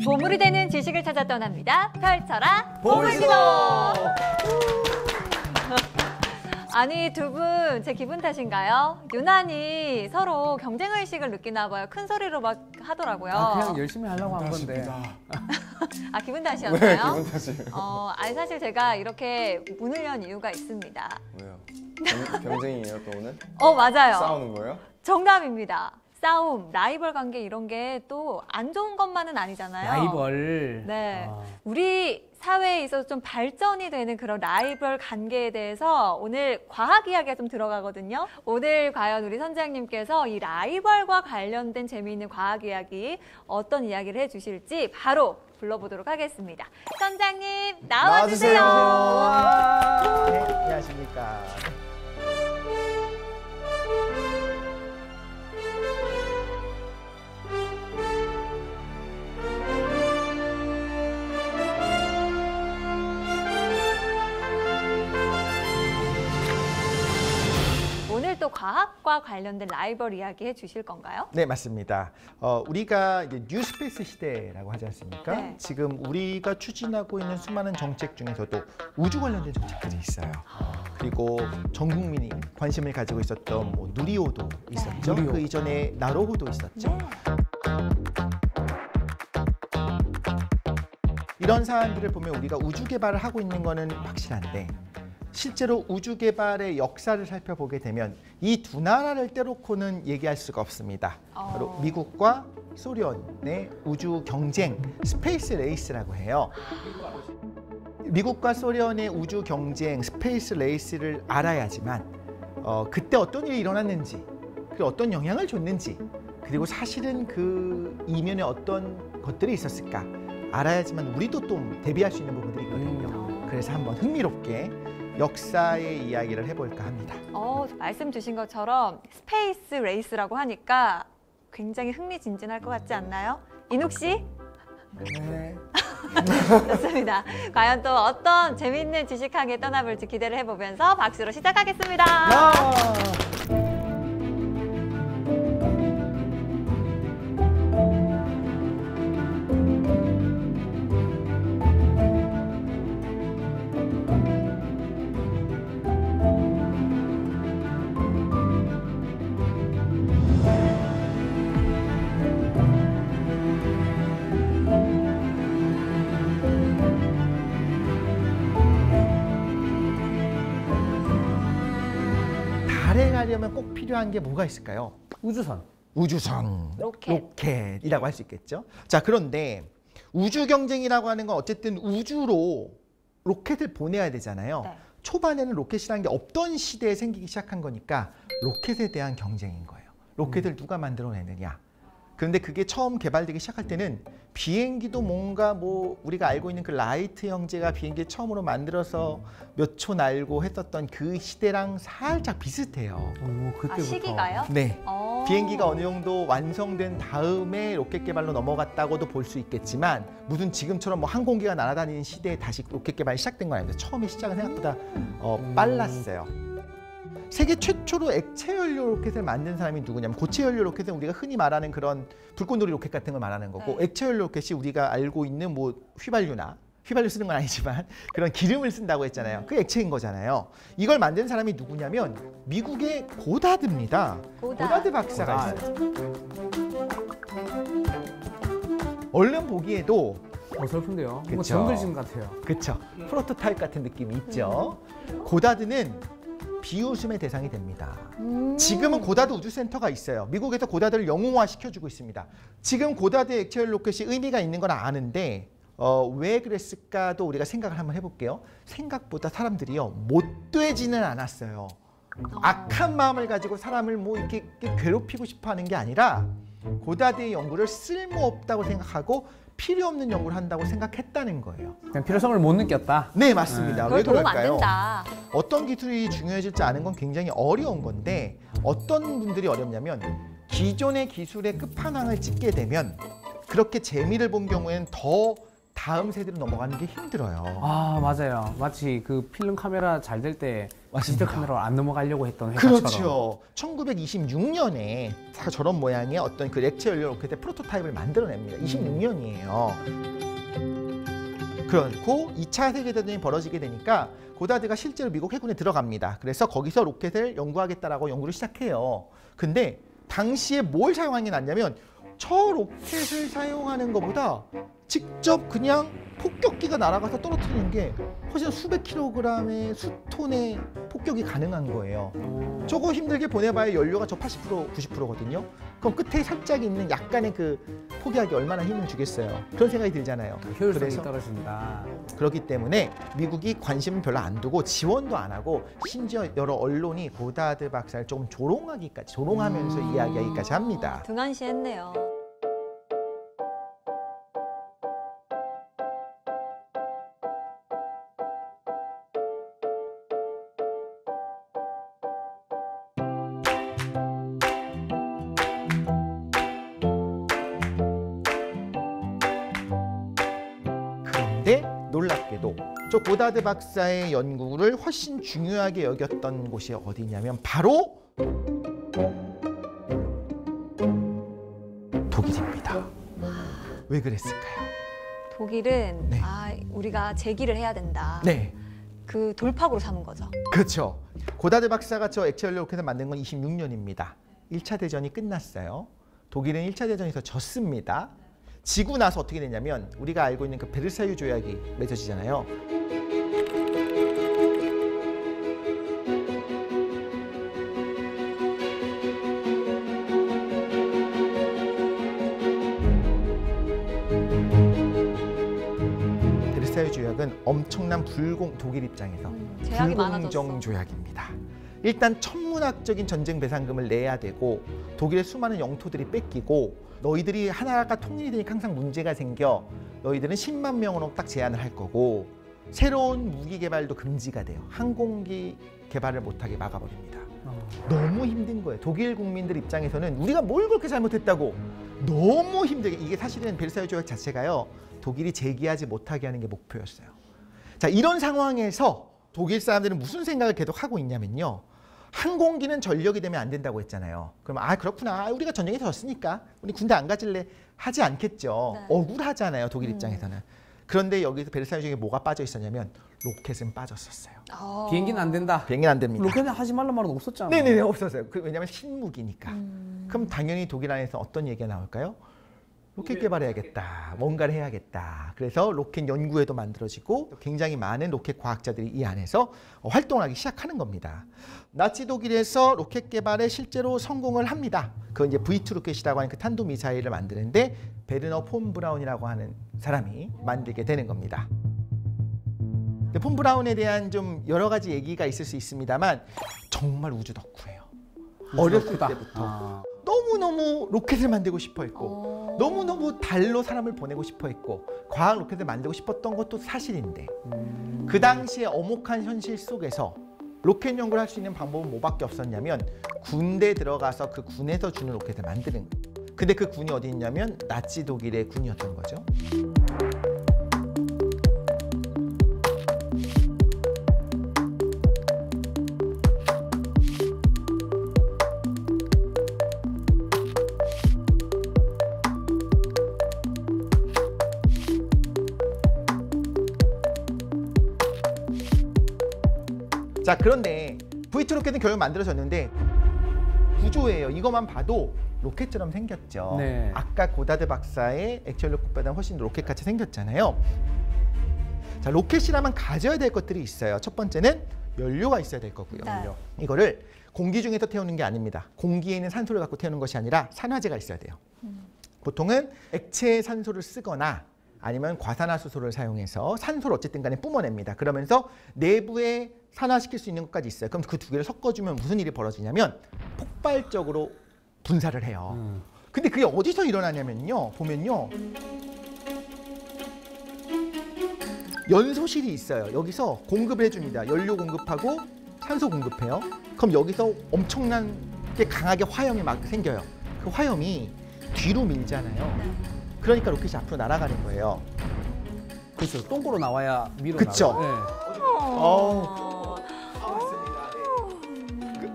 보물이 되는 지식을 찾아 떠납니다. 펼쳐라 보물지도! 아니, 두 분 제 기분 탓인가요? 유난히 서로 경쟁의식을 느끼나 봐요. 큰 소리로 막 하더라고요. 그냥 열심히 하려고 한 건데. 아, 기분 탓이었나요? 네, 기분 탓이에요. 아니, 사실 제가 이렇게 문을 연 이유가 있습니다. 왜요? 경쟁이에요 또 오늘? 맞아요. 싸우는 거예요? 정답입니다. 싸움, 라이벌 관계 이런 게 또 안 좋은 것만은 아니잖아요. 라이벌. 네. 우리 사회에 있어서 좀 발전이 되는 그런 라이벌 관계에 대해서 오늘 과학 이야기가 좀 들어가거든요. 오늘 과연 우리 선장님께서 이 라이벌과 관련된 재미있는 과학 이야기 어떤 이야기를 해주실지 바로 불러보도록 하겠습니다. 선장님 나와주세요. 네, 안녕하십니까. 오늘 또 과학과 관련된 라이벌 이야기 해주실 건가요? 네, 맞습니다. 우리가 이제 뉴스페이스 시대라고 하지 않습니까? 네. 지금 우리가 추진하고 있는 수많은 정책 중에서도 우주 관련된 정책들이 있어요. 그리고 전 국민이 관심을 가지고 있었던 뭐 누리호도 있었죠. 누리호. 그 이전에 나로호도 있었죠. 이런 사안들을 보면 우리가 우주 개발을 하고 있는 거는 확실한데 실제로 우주 개발의 역사를 살펴보게 되면 이 두 나라를 떼놓고는 얘기할 수가 없습니다. 바로 미국과 소련의 우주 경쟁, 스페이스 레이스라고 해요. 미국과 소련의 우주 경쟁, 스페이스 레이스를 알아야지만 그때 어떤 일이 일어났는지, 그리고 어떤 영향을 줬는지, 그리고 사실은 그 이면에 어떤 것들이 있었을까 알아야지만 우리도 좀 대비할 수 있는 부분들이 있거든요. 그래서 한번 흥미롭게 역사의 이야기를 해볼까 합니다. 말씀 주신 것처럼 스페이스 레이스라고 하니까 굉장히 흥미진진할 것 같지 않나요? 인욱 씨? 네. 좋습니다. 과연 또 어떤 재미있는 지식항에 떠나볼지 기대를 해보면서 박수로 시작하겠습니다. 달에 가려면 꼭 필요한 게 뭐가 있을까요? 우주선. 우주선, 로켓. 로켓이라고 할 수 있겠죠. 자, 그런데 우주 경쟁이라고 하는 건 어쨌든 우주로 로켓을 보내야 되잖아요. 네. 초반에는 로켓이라는 게 없던 시대에 생기기 시작한 거니까 로켓에 대한 경쟁인 거예요. 로켓을 누가 만들어내느냐. 그런데 그게 처음 개발되기 시작할 때는 비행기도 뭔가 뭐 우리가 알고 있는 그 라이트 형제가 비행기 처음으로 만들어서 몇 초 날고 했었던 그 시대랑 살짝 비슷해요. 그때부터. 시기가요? 네. 비행기가 어느 정도 완성된 다음에 로켓 개발로 넘어갔다고도 볼 수 있겠지만 무슨 지금처럼 뭐 항공기가 날아다니는 시대에 다시 로켓 개발이 시작된 건 아닙니다. 처음에 시작은 생각보다 빨랐어요. 세계 최초로 액체 연료 로켓을 만든 사람이 누구냐면 고체 연료 로켓은 우리가 흔히 말하는 그런 불꽃놀이 로켓 같은 걸 말하는 거고 네. 액체 연료 로켓이 우리가 알고 있는 뭐 휘발유 쓰는 건 아니지만 그런 기름을 쓴다고 했잖아요. 그 액체인 거잖아요. 이걸 만든 사람이 누구냐면 미국의 고다드입니다. 고다드 박사가 있어요. 얼른 보기에도 어설픈데요. 뭔가 그쵸. 정글짐 같아요. 그쵸. 프로토타입 같은 느낌이 있죠. 고다드는 비웃음의 대상이 됩니다. 지금은 고다드 우주센터가 있어요. 미국에서 고다드를 영웅화 시켜주고 있습니다. 지금 고다드 액체 연료 로켓이 의미가 있는 건 아는데 왜 그랬을까도 우리가 생각을 한번 해볼게요. 생각보다 사람들이요 못 되지는 않았어요. 악한 마음을 가지고 사람을 뭐 이렇게 괴롭히고 싶어하는 게 아니라 고다드의 연구를 쓸모없다고 생각하고 필요 없는 연구를 한다고 생각했다는 거예요. 그냥 필요성을 못 느꼈다. 네, 맞습니다. 왜 그걸 도움 안 그럴까요? 된다. 어떤 기술이 중요해질지 아는 건 굉장히 어려운 건데 어떤 분들이 어렵냐면 기존의 기술의 끝판왕을 찍게 되면 그렇게 재미를 본 경우에는 더 다음 세대로 넘어가는 게 힘들어요. 아, 맞아요. 마치 그 필름 카메라 잘 될 때 디지털 카메라로 안 넘어가려고 했던 회사처럼. 그렇죠. 1926년에 저런 모양의 어떤 그 액체 연료 로켓의 프로토타입을 만들어냅니다. 26년이에요. 그렇고 2차 세계대전이 벌어지게 되니까 고다드가 실제로 미국 해군에 들어갑니다. 그래서 거기서 로켓을 연구하겠다라고 연구를 시작해요. 근데 당시에 뭘 사용한 게 낫냐면 저 로켓을 사용하는 것보다 직접 그냥 폭격기가 날아가서 떨어뜨리는 게 훨씬 수백 킬로그램의 수톤의 폭격이 가능한 거예요. 저거 힘들게 보내봐야 연료가 저 80%, 90%거든요. 그럼 끝에 살짝 있는 약간의 그 포기하기 얼마나 힘을 주겠어요. 그런 생각이 들잖아요. 효율성이 그래서 떨어진다. 그렇기 때문에 미국이 관심을 별로 안 두고 지원도 안 하고 심지어 여러 언론이 고다드 박사를 조금 조롱하면서 이야기하기까지 합니다. 등한시했네요. 그런데 놀랍게도 저 고다드 박사의 연구를 훨씬 중요하게 여겼던 곳이 어디냐면 바로 독일입니다. 왜 그랬을까요? 독일은 네. 우리가 제기를 해야 된다. 네, 그 돌파구로 삼은 거죠. 그렇죠. 고다드 박사가 저 액체 연료 로켓을 만든 건 26년입니다. 1차 대전이 끝났어요. 독일은 1차 대전에서 졌습니다. 지고 나서 어떻게 되냐면 우리가 알고 있는 그 베르사유 조약이 맺어지잖아요. 베르사유 조약은 엄청난 독일 입장에서 제약이 불공정 많아졌어. 조약입니다. 일단 천문학적인 전쟁 배상금을 내야 되고 독일의 수많은 영토들이 뺏기고 너희들이 하나가 통일이 되니까 항상 문제가 생겨. 너희들은 10만 명으로 딱 제한을 할 거고 새로운 무기 개발도 금지가 돼요. 항공기 개발을 못하게 막아버립니다. 너무 힘든 거예요. 독일 국민들 입장에서는 우리가 뭘 그렇게 잘못했다고 너무 힘들게. 이게 사실은 베르사유 조약 자체가요. 독일이 재기하지 못하게 하는 게 목표였어요. 자, 이런 상황에서 독일 사람들은 무슨 생각을 계속 하고 있냐면요. 항공기는 전력이 되면 안 된다고 했잖아요. 그럼 그렇구나. 우리가 전쟁에 졌으니까 우리 군대 안 가질래 하지 않겠죠. 네. 억울하잖아요. 독일 입장에서는. 그런데 여기서 베르사유 조약에 뭐가 빠져 있었냐면 로켓은 빠졌었어요. 비행기는 안 된다. 비행기는 안 됩니다. 로켓은 하지 말란 말은 없었잖아. 네네네, 없었어요. 왜냐하면 신무기니까. 그럼 당연히 독일 안에서 어떤 얘기가 나올까요? 로켓 개발해야겠다. 뭔가를 해야겠다. 그래서 로켓 연구회도 만들어지고 굉장히 많은 로켓 과학자들이 이 안에서 활동을 하기 시작하는 겁니다. 나치 독일에서 로켓 개발에 실제로 성공을 합니다. 그건 이제 V2 로켓이라고 하는 그 탄도 미사일을 만드는데 베르너 폰 브라운이라고 하는 사람이 만들게 되는 겁니다. 폰 브라운에 대한 좀 여러 가지 얘기가 있을 수 있습니다만 정말 우주 덕후예요. 어렸을 때부터 너무너무 로켓을 만들고 싶어 했고 너무너무 달로 사람을 보내고 싶어 했고 과학 로켓을 만들고 싶었던 것도 사실인데 그 당시에 엄혹한 현실 속에서 로켓 연구를 할 수 있는 방법은 뭐밖에 없었냐면 군대 들어가서 그 군에서 주는 로켓을 만드는 거예요. 근데 그 군이 어디 있냐면 나치 독일의 군이었던 거죠. 자, 그런데 V2 로켓은 결국 만들어졌는데 구조예요. 이것만 봐도 로켓처럼 생겼죠. 네. 아까 고다드 박사의 액체 로켓보다 훨씬 더 로켓같이 생겼잖아요. 자, 로켓이라면 가져야 될 것들이 있어요. 첫 번째는 연료가 있어야 될 거고요. 네. 연료. 이거를 공기 중에서 태우는 게 아닙니다. 공기에 있는 산소를 갖고 태우는 것이 아니라 산화제가 있어야 돼요. 보통은 액체 산소를 쓰거나 아니면 과산화수소를 사용해서 산소를 어쨌든 간에 뿜어냅니다. 그러면서 내부에 산화시킬 수 있는 것까지 있어요. 그럼 그 두 개를 섞어주면 무슨 일이 벌어지냐면 폭발적으로 분사를 해요. 근데 그게 어디서 일어나냐면요. 보면요. 연소실이 있어요. 여기서 공급을 해줍니다. 연료 공급하고 산소 공급해요. 그럼 여기서 엄청나게 강하게 화염이 막 생겨요. 그 화염이 뒤로 밀잖아요. 그러니까 로켓이 앞으로 날아가는 거예요. 그렇죠. 똥꼬로 나와야 밀어 그쵸. 나가요. 네.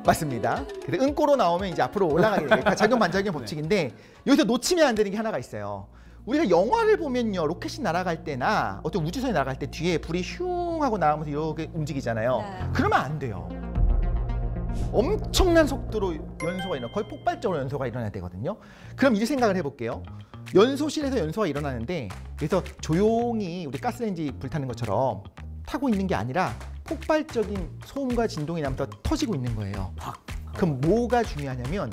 맞습니다. 그래서 은꼬로 나오면 이제 앞으로 올라가게 돼요. 작용 반작용 법칙인데 여기서 놓치면 안 되는 게 하나가 있어요. 우리가 영화를 보면요, 로켓이 날아갈 때나 어떤 우주선이 날아갈 때 뒤에 불이 슝 하고 나오면서 이렇게 움직이잖아요. 네. 그러면 안 돼요. 엄청난 속도로 연소가 일어나, 거의 폭발적으로 연소가 일어나야 되거든요. 그럼 이 생각을 해볼게요. 연소실에서 연소가 일어나는데 그래서 조용히 우리 가스레인지 불타는 것처럼 타고 있는 게 아니라 폭발적인 소음과 진동이 나면서 터지고 있는 거예요. 그럼 뭐가 중요하냐면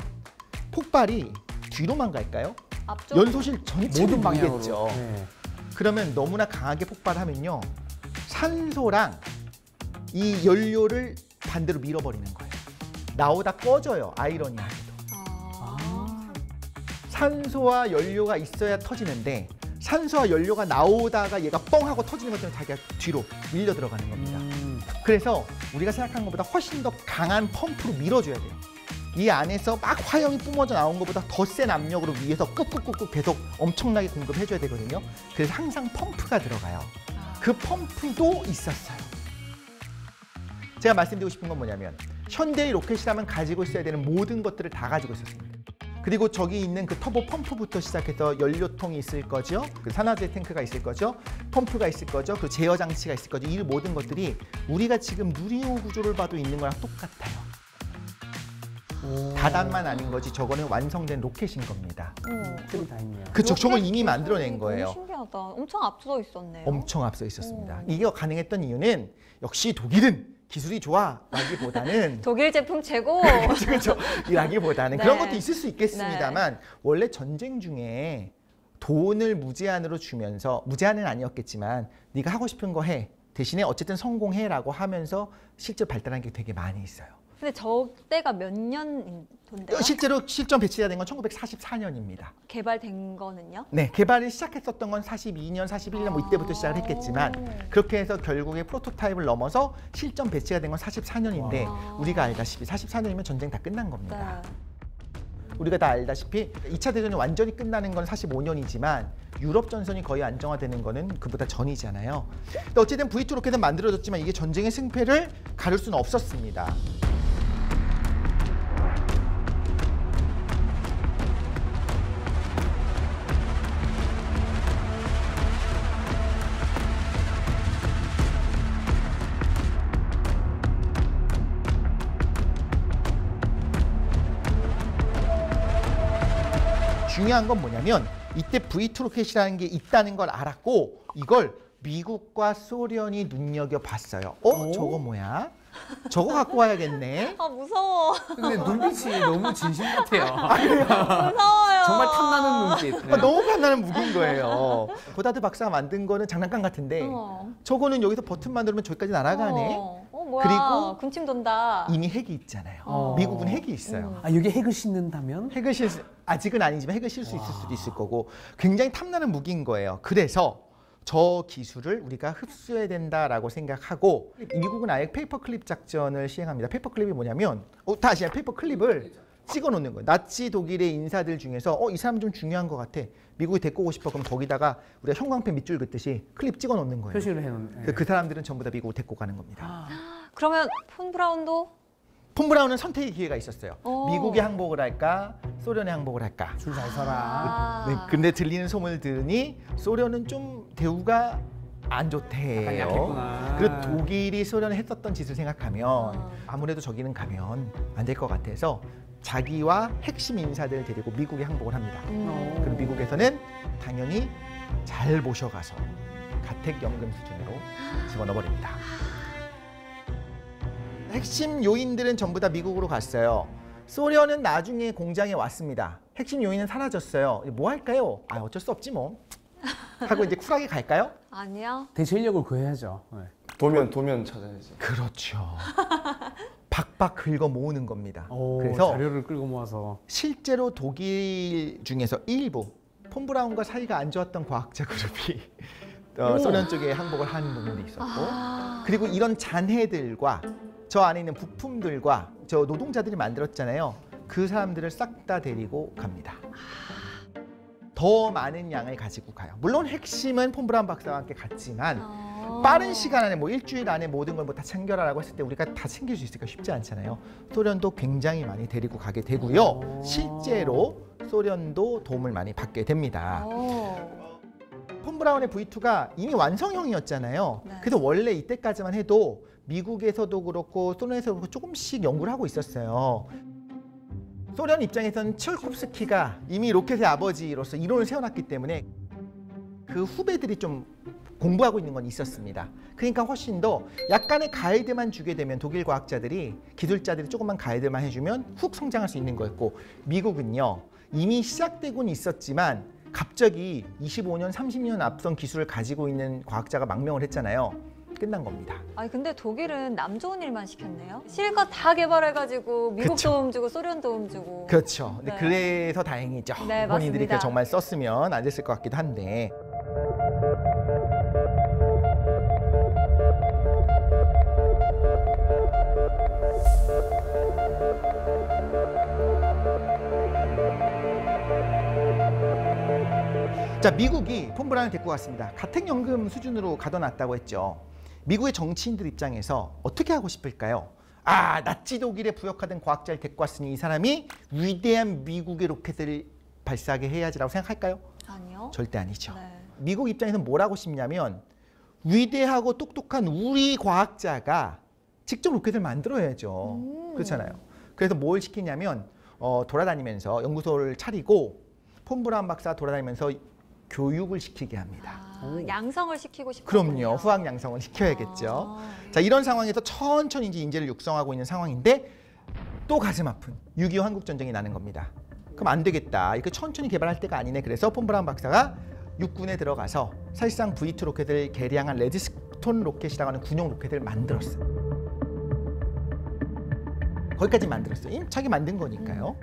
폭발이 뒤로만 갈까요? 앞쪽으로. 연소실 전체를 모든 방향으로. 밀겠죠. 네. 그러면 너무나 강하게 폭발하면요, 산소랑 이 연료를 반대로 밀어버리는 거예요. 나오다 꺼져요. 아이러니하게도. 산소와 연료가 있어야 터지는데 산소와 연료가 나오다가 얘가 뻥 하고 터지는 것처럼 자기가 뒤로 밀려 들어가는 겁니다. 그래서 우리가 생각한 것보다 훨씬 더 강한 펌프로 밀어줘야 돼요. 이 안에서 막 화염이 뿜어져 나온 것보다 더 센 압력으로 위에서 꾹꾹꾹꾹 계속 엄청나게 공급해줘야 되거든요. 그래서 항상 펌프가 들어가요. 그 펌프도 있었어요. 제가 말씀드리고 싶은 건 뭐냐면 현대의 로켓이라면 가지고 있어야 되는 모든 것들을 다 가지고 있었습니다. 그리고 저기 있는 그 터보 펌프부터 시작해서 연료통이 있을 거죠. 그 산화제 탱크가 있을 거죠. 펌프가 있을 거죠. 그 제어 장치가 있을 거죠. 이 모든 것들이 우리가 지금 누리호 구조를 봐도 있는 거랑 똑같아요. 다단만 아닌 거지 저거는 완성된 로켓인 겁니다. 틀이 다 있네요. 그쵸, 저걸 이미 로켓 만들어낸 거예요. 너무 신기하다. 엄청 앞서 있었네요. 엄청 앞서 있었습니다. 이게 가능했던 이유는 역시 독일은 기술이 좋아라기보다는 독일 제품 최고. 그렇죠. 이라기보다는 네. 그런 것도 있을 수 있겠습니다만 원래 전쟁 중에 돈을 무제한으로 주면서, 무제한은 아니었겠지만 네가 하고 싶은 거 해. 대신에 어쨌든 성공해라고 하면서 실제 발달한 게 되게 많이 있어요. 근데 저 때가 몇 년인데요? 실제로 실전 배치가 된 건 1944년입니다. 개발된 거는요? 네, 개발을 시작했었던 건 42년, 41년 뭐 이때부터 시작을 했겠지만 그렇게 해서 결국에 프로토타입을 넘어서 실전 배치가 된 건 44년인데 우리가 알다시피 44년이면 전쟁 다 끝난 겁니다. 네. 우리가 다 알다시피 2차 대전이 완전히 끝나는 건 45년이지만 유럽 전선이 거의 안정화되는 거는 그보다 전이잖아요. 근데 어쨌든 V2 로켓은 만들어졌지만 이게 전쟁의 승패를 가릴 수는 없었습니다. 중요한 건 뭐냐면 이때 V2 로켓이라는 게 있다는 걸 알았고 이걸 미국과 소련이 눈여겨봤어요. 저거 뭐야? 저거 갖고 와야겠네. 아 무서워. 근데 눈빛이 너무 진심 같아요. 무서워요. 정말 탐나는 눈빛. 네. 너무 판단하는 무기인 거예요. 고다드 박사가 만든 거는 장난감 같은데 저거는 여기서 버튼만 누르면 저기까지 날아가네. 뭐야? 그리고 군침 돈다. 이미 핵이 있잖아요. 미국은 핵이 있어요. 아, 여기 핵을 싣는다면? 핵을 아직은 아니지만 핵을 실 수 있을 수도 있을 거고 굉장히 탐나는 무기인 거예요. 그래서 저 기술을 우리가 흡수해야 된다라고 생각하고 미국은 아예 페이퍼클립 작전을 시행합니다. 페이퍼클립이 뭐냐면 다시 페이퍼클립을 찍어 놓는 거예요. 나치 독일의 인사들 중에서 이 사람 좀 중요한 것 같아. 미국이 데리고 오고 싶어. 그럼 거기다가 우리가 형광펜 밑줄 긋듯이 클립 찍어 놓는 거예요. 표시를 해놓은. 그 사람들은 전부 다 미국을 데리고 가는 겁니다. 그러면 폰 브라운도? 폰 브라운은 선택의 기회가 있었어요. 미국의 항복을 할까? 소련의 항복을 할까? 줄 잘 서라. 네, 근데 들리는 소문을 들으니 소련은 좀 대우가 안 좋대요. 약간 약했구나. 그리고 독일이 소련에 했었던 짓을 생각하면 아무래도 저기는 가면 안 될 것 같아서 자기와 핵심 인사들을 데리고 미국에 항복을 합니다. 그리고 미국에서는 당연히 잘 모셔가서 가택연금 수준으로 집어넣어버립니다. 핵심 요인들은 전부 다 미국으로 갔어요. 소련은 나중에 공장에 왔습니다. 핵심 요인은 사라졌어요. 뭐 할까요? 어쩔 수 없지 뭐. 하고 이제 쿨하게 갈까요? 아니요. 대체 인력을 구해야죠. 네. 도면 찾아야지. 그렇죠. 박박 긁어 모으는 겁니다. 오, 그래서 자료를 끌고 모아서. 실제로 독일 중에서 일부 폰 브라운과 사이가 안 좋았던 과학자 그룹이 소련 쪽에 항복을 한 부분도 있었고 그리고 이런 잔해들과 저 안에 있는 부품들과 저 노동자들이 만들었잖아요. 그 사람들을 싹 다 데리고 갑니다. 더 많은 양을 가지고 가요. 물론 핵심은 폰 브라운 박사와 함께 갔지만 빠른 시간 안에 뭐 일주일 안에 모든 걸 뭐 다 챙겨라라고 했을 때 우리가 다 챙길 수 있을까 쉽지 않잖아요. 소련도 굉장히 많이 데리고 가게 되고요. 실제로 소련도 도움을 많이 받게 됩니다. 폰 브라운의 V2가 이미 완성형이었잖아요. 네. 그래서 원래 이때까지만 해도 미국에서도 그렇고 소련에서도 그렇고 조금씩 연구를 하고 있었어요. 소련 입장에서는 츠콜콥스키가 이미 로켓의 아버지로서 이론을 세워놨기 때문에 그 후배들이 좀 공부하고 있는 건 있었습니다. 그러니까 훨씬 더 약간의 가이드만 주게 되면 독일 과학자들이 기술자들이 조금만 가이드만 해주면 훅 성장할 수 있는 거였고 미국은요 이미 시작되고는 있었지만 갑자기 25년, 30년 앞선 기술을 가지고 있는 과학자가 망명을 했잖아요. 끝난 겁니다. 아니 근데 독일은 남 좋은 일만 시켰네요. 실컷 다 개발해가지고 미국 그쵸. 도움 주고 소련 도움 주고. 그렇죠. 근데 네. 그래서 다행이죠. 네, 본인들이 맞습니다. 정말 썼으면 안 됐을 것 같기도 한데. 자, 미국이 폰 브라운을 데리고 갔습니다. 가택연금 수준으로 가둬놨다고 했죠. 미국의 정치인들 입장에서 어떻게 하고 싶을까요? 아, 나치 독일에 부역하던 과학자를 데리고 왔으니 이 사람이 위대한 미국의 로켓을 발사하게 해야지라고 생각할까요? 아니요. 절대 아니죠. 네. 미국 입장에서 뭘 하고 싶냐면 위대하고 똑똑한 우리 과학자가 직접 로켓을 만들어야죠. 그렇잖아요. 그래서 뭘 시키냐면 돌아다니면서 연구소를 차리고 폰 브라운 박사 돌아다니면서 교육을 시키게 합니다. 양성을 시키고 싶어요. 그럼요. 후학 양성을 시켜야겠죠. 자, 이런 상황에서 천천히 이제 인재를 육성하고 있는 상황인데 또 가슴 아픈 6.25 한국전쟁이 나는 겁니다. 그럼 안 되겠다. 이렇게 천천히 개발할 때가 아니네. 그래서 폰 브라운 박사가 육군에 들어가서 사실상 V2 로켓을 개량한 레드스톤 로켓이라고 하는 군용 로켓을 만들었어요. 거기까지 만들었어요. 자기 만든 거니까요.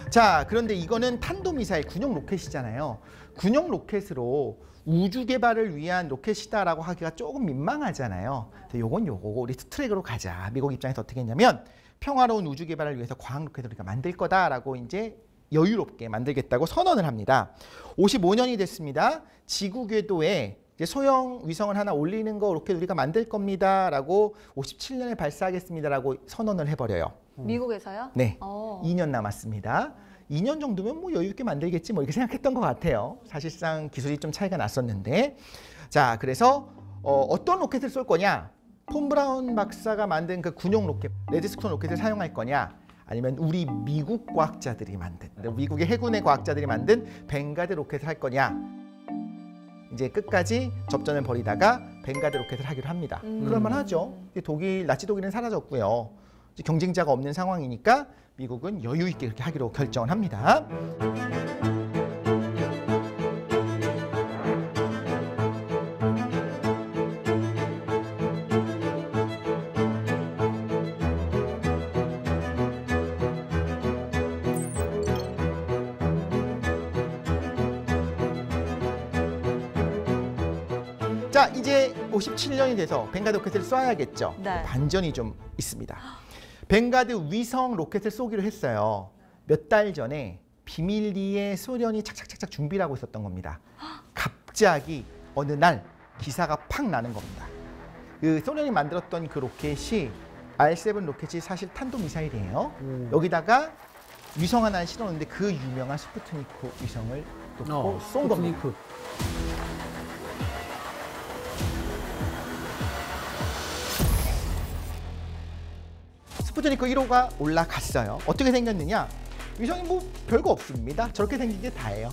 자, 그런데 이거는 탄도미사일 군용 로켓이잖아요. 군용 로켓으로 우주 개발을 위한 로켓이다라고 하기가 조금 민망하잖아요. 요건 요거고 우리 트랙으로 가자. 미국 입장에서 어떻게 했냐면 평화로운 우주 개발을 위해서 과학 로켓을 우리가 만들 거다라고 이제 여유롭게 만들겠다고 선언을 합니다. 55년이 됐습니다. 지구 궤도에 이제 소형 위성을 하나 올리는 거 로켓 우리가 만들 겁니다라고 57년에 발사하겠습니다라고 선언을 해버려요. 미국에서요? 네, 어. 2년 남았습니다. 2년 정도면 뭐 여유 있게 만들겠지 뭐 이렇게 생각했던 것 같아요. 사실상 기술이 좀 차이가 났었는데, 자 그래서 어떤 로켓을 쏠 거냐? 폰 브라운 박사가 만든 그 군용 로켓 레드스톤 로켓을 사용할 거냐? 아니면 우리 미국 과학자들이 만든 미국의 해군의 과학자들이 만든 벵가드 로켓을 할 거냐? 이제 끝까지 접전을 벌이다가 벵가드 로켓을 하기로 합니다. 그럴만하죠. 나치 독일은 사라졌고요. 이제 경쟁자가 없는 상황이니까 미국은 여유 있게 그렇게 하기로 결정을 합니다. 자, 이제 57년이 돼서 벵가드 로켓을 쏴야겠죠. 네. 반전이 좀 있습니다. 벵가드 위성 로켓을 쏘기로 했어요. 몇 달 전에 비밀리에 소련이 착착착착 준비를 하고 있었던 겁니다. 갑자기 어느 날 기사가 팍 나는 겁니다. 그 소련이 만들었던 그 로켓이 R7 로켓이 사실 탄도미사일이에요. 여기다가 위성 하나를 실었는데 그 유명한 스푸트니크 위성을 놓고 쏜 겁니다. 스푸트니크. 스푸트니크 1호가 올라갔어요. 어떻게 생겼느냐? 위성이 뭐 별거 없습니다. 저렇게 생긴 게 다예요.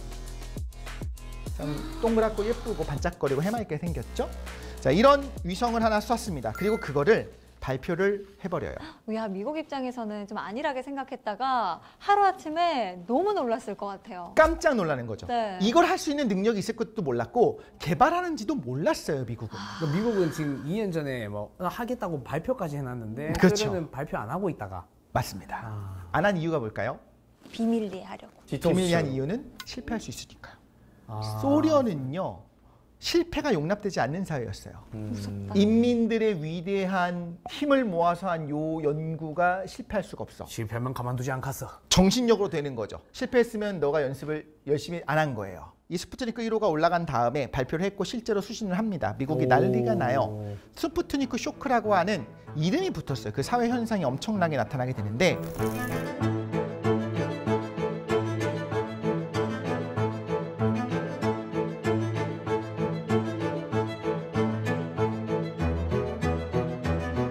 참 동그랗고 예쁘고 반짝거리고 해맑게 생겼죠? 자, 이런 위성을 하나 쐈습니다. 그리고 그거를 발표를 해버려요. 야, 미국 입장에서는 좀 안일하게 생각했다가 하루아침에 너무 놀랐을 것 같아요. 깜짝 놀라는 거죠. 네. 이걸 할 수 있는 능력이 있을 것도 몰랐고 개발하는지도 몰랐어요, 미국은. 그러니까 미국은 지금 2년 전에 뭐 하겠다고 발표까지 해놨는데 그렇죠. 소련은 발표 안 하고 있다가 맞습니다. 안 한 이유가 뭘까요? 비밀리에 하려고. 비밀리한 이유는 실패할 수 있으니까요. 아. 소련은요. 실패가 용납되지 않는 사회였어요. 무섭다. 인민들의 위대한 힘을 모아서 한 요 연구가 실패할 수가 없어. 실패하면 가만두지 않겠어. 정신력으로 되는 거죠. 실패했으면 너가 연습을 열심히 안 한 거예요. 이 스푸트니크 1호가 올라간 다음에 발표를 했고 실제로 수신을 합니다. 미국이 난리가 나요. 스푸트니크 쇼크라고 하는 이름이 붙었어요. 그 사회 현상이 엄청나게 나타나게 되는데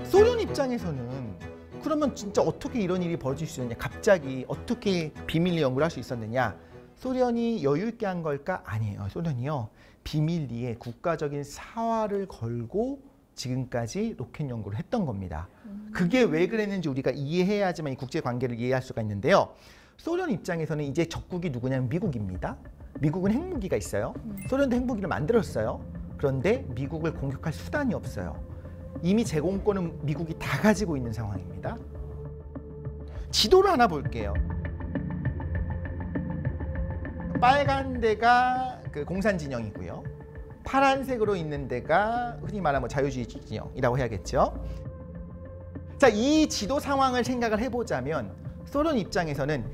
소련 입장에서는 그러면 진짜 어떻게 이런 일이 벌어질 수 있느냐, 갑자기 어떻게 비밀리 연구를 할 수 있었느냐. 소련이 여유 있게 한 걸까? 아니에요. 소련이요, 비밀리에 국가적인 사활을 걸고 지금까지 로켓 연구를 했던 겁니다. 그게 왜 그랬는지 우리가 이해해야지만 이 국제 관계를 이해할 수가 있는데요. 소련 입장에서는 이제 적국이 누구냐면 미국입니다. 미국은 핵무기가 있어요. 소련도 핵무기를 만들었어요. 그런데 미국을 공격할 수단이 없어요. 이미 제공권은 미국이 다 가지고 있는 상황입니다. 지도를 하나 볼게요. 빨간 데가 그 공산 진영이고요. 파란색으로 있는 데가 흔히 말하면 자유주의 진영이라고 해야겠죠. 자, 이 지도 상황을 생각을 해보자면 소련 입장에서는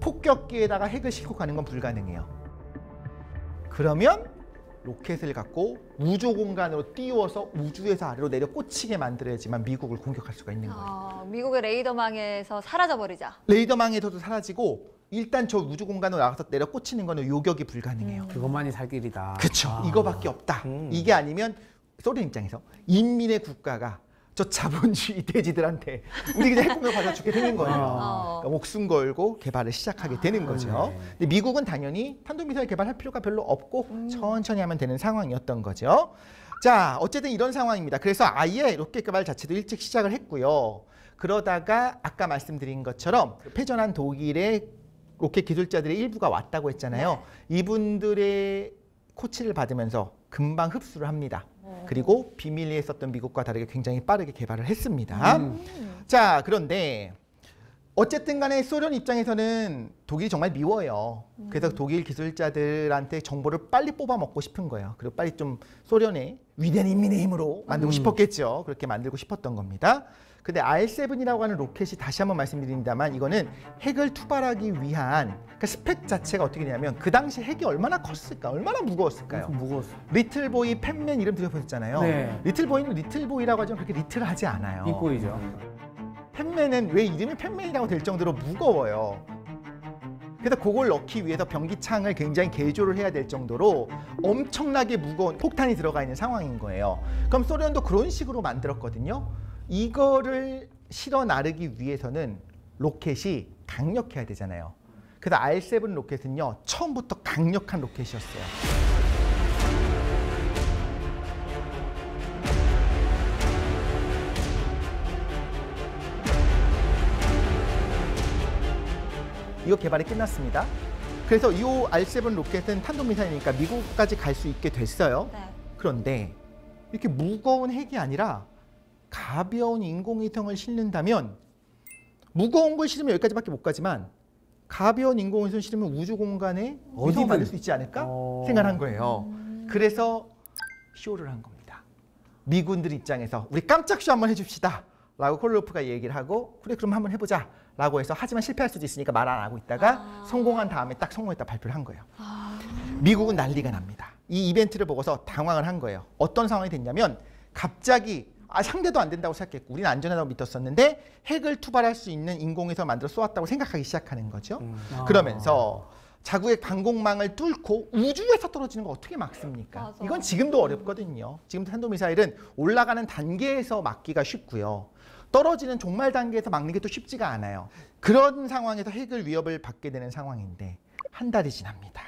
폭격기에다가 핵을 싣고 가는 건 불가능해요. 그러면 로켓을 갖고 우주 공간으로 띄워서 우주에서 아래로 내려 꽂히게 만들어야지만 미국을 공격할 수가 있는 거예요. 미국의 레이더망에서 사라져버리자. 레이더망에서도 사라지고 일단 저 우주 공간으로 나가서 내려 꽂히는 거는 요격이 불가능해요. 그것만이 살 길이다. 그렇죠. 이거밖에 없다. 이게 아니면 소련 입장에서 인민의 국가가 저 자본주의 돼지들한테 우리 그냥 핵공격 받아 죽게 되는 거예요. 그러니까 목숨 걸고 개발을 시작하게 되는 거죠. 근데 미국은 당연히 탄도미사일 개발할 필요가 별로 없고 천천히 하면 되는 상황이었던 거죠. 자, 어쨌든 이런 상황입니다. 그래서 아예 로켓 개발 자체도 일찍 시작을 했고요. 그러다가 아까 말씀드린 것처럼 패전한 독일의 로켓 기술자들의 일부가 왔다고 했잖아요. 이분들의 코치를 받으면서 금방 흡수를 합니다. 그리고 비밀리에 썼던 미국과 다르게 굉장히 빠르게 개발을 했습니다. 자, 그런데 어쨌든 간에 소련 입장에서는 독일이 정말 미워요. 그래서 독일 기술자들한테 정보를 빨리 뽑아먹고 싶은 거예요. 그리고 빨리 좀 소련의 위대한 인민의 힘으로 만들고 싶었겠죠. 그렇게 만들고 싶었던 겁니다. 근데 R7이라고 하는 로켓이 다시 한번 말씀드립니다만 이거는 핵을 투발하기 위한 그러니까 스펙 자체가 어떻게 되냐면 그 당시 핵이 얼마나 컸을까? 얼마나 무거웠을까요? 무거웠어. 리틀보이 팬맨 이름 들어보셨잖아요. 네. 리틀보이는 리틀보이라고 하지만 그렇게 리틀하지 않아요. 빅보이죠. 팬맨은 왜 이름이 팬맨이라고 될 정도로 무거워요. 그래서 그걸 넣기 위해서 변기창을 굉장히 개조를 해야 될 정도로 엄청나게 무거운 폭탄이 들어가 있는 상황인 거예요. 그럼 소련도 그런 식으로 만들었거든요. 이거를 실어 나르기 위해서는 로켓이 강력해야 되잖아요. 그래서 R7 로켓은요, 처음부터 강력한 로켓이었어요. 이거 개발이 끝났습니다. 그래서 이 R7 로켓은 탄도미사일이니까 미국까지 갈 수 있게 됐어요. 네. 그런데 이렇게 무거운 핵이 아니라 가벼운 인공위성을 실는다면 무거운 걸 실으면 여기까지밖에 못 가지만 가벼운 인공위성을 실으면 우주 공간에 어디 만들 수 있지 않을까 생각한 거예요. 그래서 쇼를 한 겁니다. 미군들 입장에서 우리 깜짝 쇼 한번 해줍시다 라고 콜로프가 얘기를 하고 그래 그럼 한번 해보자 라고 해서 하지만 실패할 수도 있으니까 말 안 하고 있다가 성공한 다음에 딱 성공했다 발표를 한 거예요. 미국은 난리가 납니다. 이 이벤트를 보고서 당황을 한 거예요. 어떤 상황이 됐냐면 갑자기 상대도 안 된다고 생각했고 우리는 안전하다고 믿었었는데 핵을 투발할 수 있는 인공위성을 만들어 쏘았다고 생각하기 시작하는 거죠. 그러면서 자국의 방공망을 뚫고 우주에서 떨어지는 거 어떻게 막습니까? 맞아. 이건 지금도 어렵거든요. 지금도 탄도미사일은 올라가는 단계에서 막기가 쉽고요. 떨어지는 종말 단계에서 막는 게 또 쉽지가 않아요. 그런 상황에서 핵을 위협을 받게 되는 상황인데 한 달이 지납니다.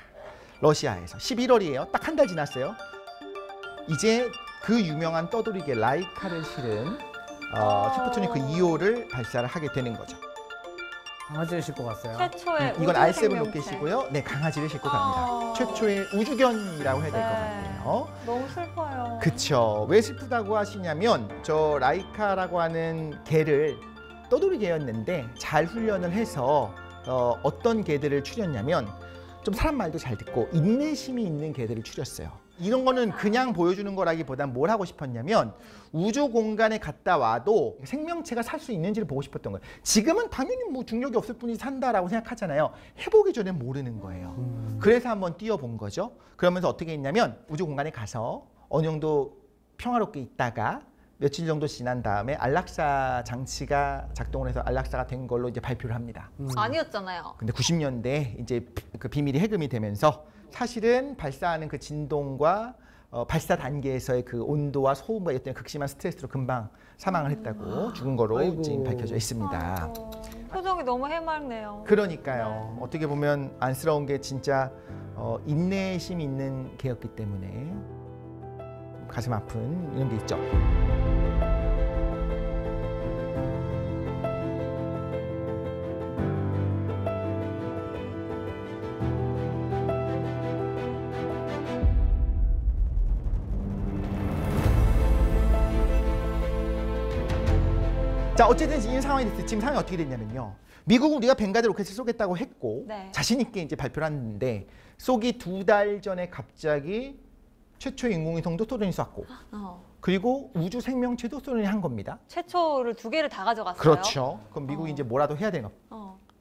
러시아에서 11월이에요. 딱 한 달 지났어요. 이제 그 유명한 떠돌이개 라이카를 실은 스푸트니크 2호를 발사를 하게 되는 거죠. 강아지를 싣고 갔어요. 최초의 이건 우주 R7 생명체. 로켓이고요. 네, 강아지를 싣고 갑니다. 최초의 우주견이라고 해야 될 것 같아요. 너무 슬퍼요. 그쵸. 왜 슬프다고 하시냐면 저 라이카라고 하는 개를 떠돌이 개였는데 잘 훈련을 해서 어떤 개들을 추렸냐면 좀 사람 말도 잘 듣고 인내심이 있는 개들을 추렸어요. 이런 거는 그냥 보여주는 거라기보단 뭘 하고 싶었냐면 우주 공간에 갔다 와도 생명체가 살 수 있는지를 보고 싶었던 거예요. 지금은 당연히 뭐 중력이 없을 뿐이 산다라고 생각하잖아요. 해보기 전엔 모르는 거예요. 그래서 한번 뛰어본 거죠. 그러면서 어떻게 했냐면 우주 공간에 가서 어느 정도 평화롭게 있다가 며칠 정도 지난 다음에 안락사 장치가 작동을 해서 안락사가 된 걸로 이제 발표를 합니다. 아니었잖아요. 근데 90년대 이제 그 비밀이 해금이 되면서 사실은 발사하는 그 진동과 발사 단계에서의 그 온도와 소음과 어떤 극심한 스트레스로 금방 사망을 했다고 죽은 거로 아이고. 지금 밝혀져 있습니다. 아이고, 표정이 너무 해맑네요. 그러니까요. 어떻게 보면 안쓰러운 게 진짜 인내심 있는 개였기 때문에 가슴 아픈 이런 게 있죠. 자, 어쨌든 이 상황이 됐어요. 지금 상황이 어떻게 됐냐면요. 미국은 우리가 벵가드 로켓을 쏘겠다고 했고 네. 자신 있게 이제 발표를 했는데 쏘기 2달 전에 갑자기 최초 인공위성도 소련이 쐈고 그리고 우주 생명체도 소련이 한 겁니다. 최초를 2개를 다 가져갔어요. 그렇죠. 그럼 미국이 이제 뭐라도 해야 되는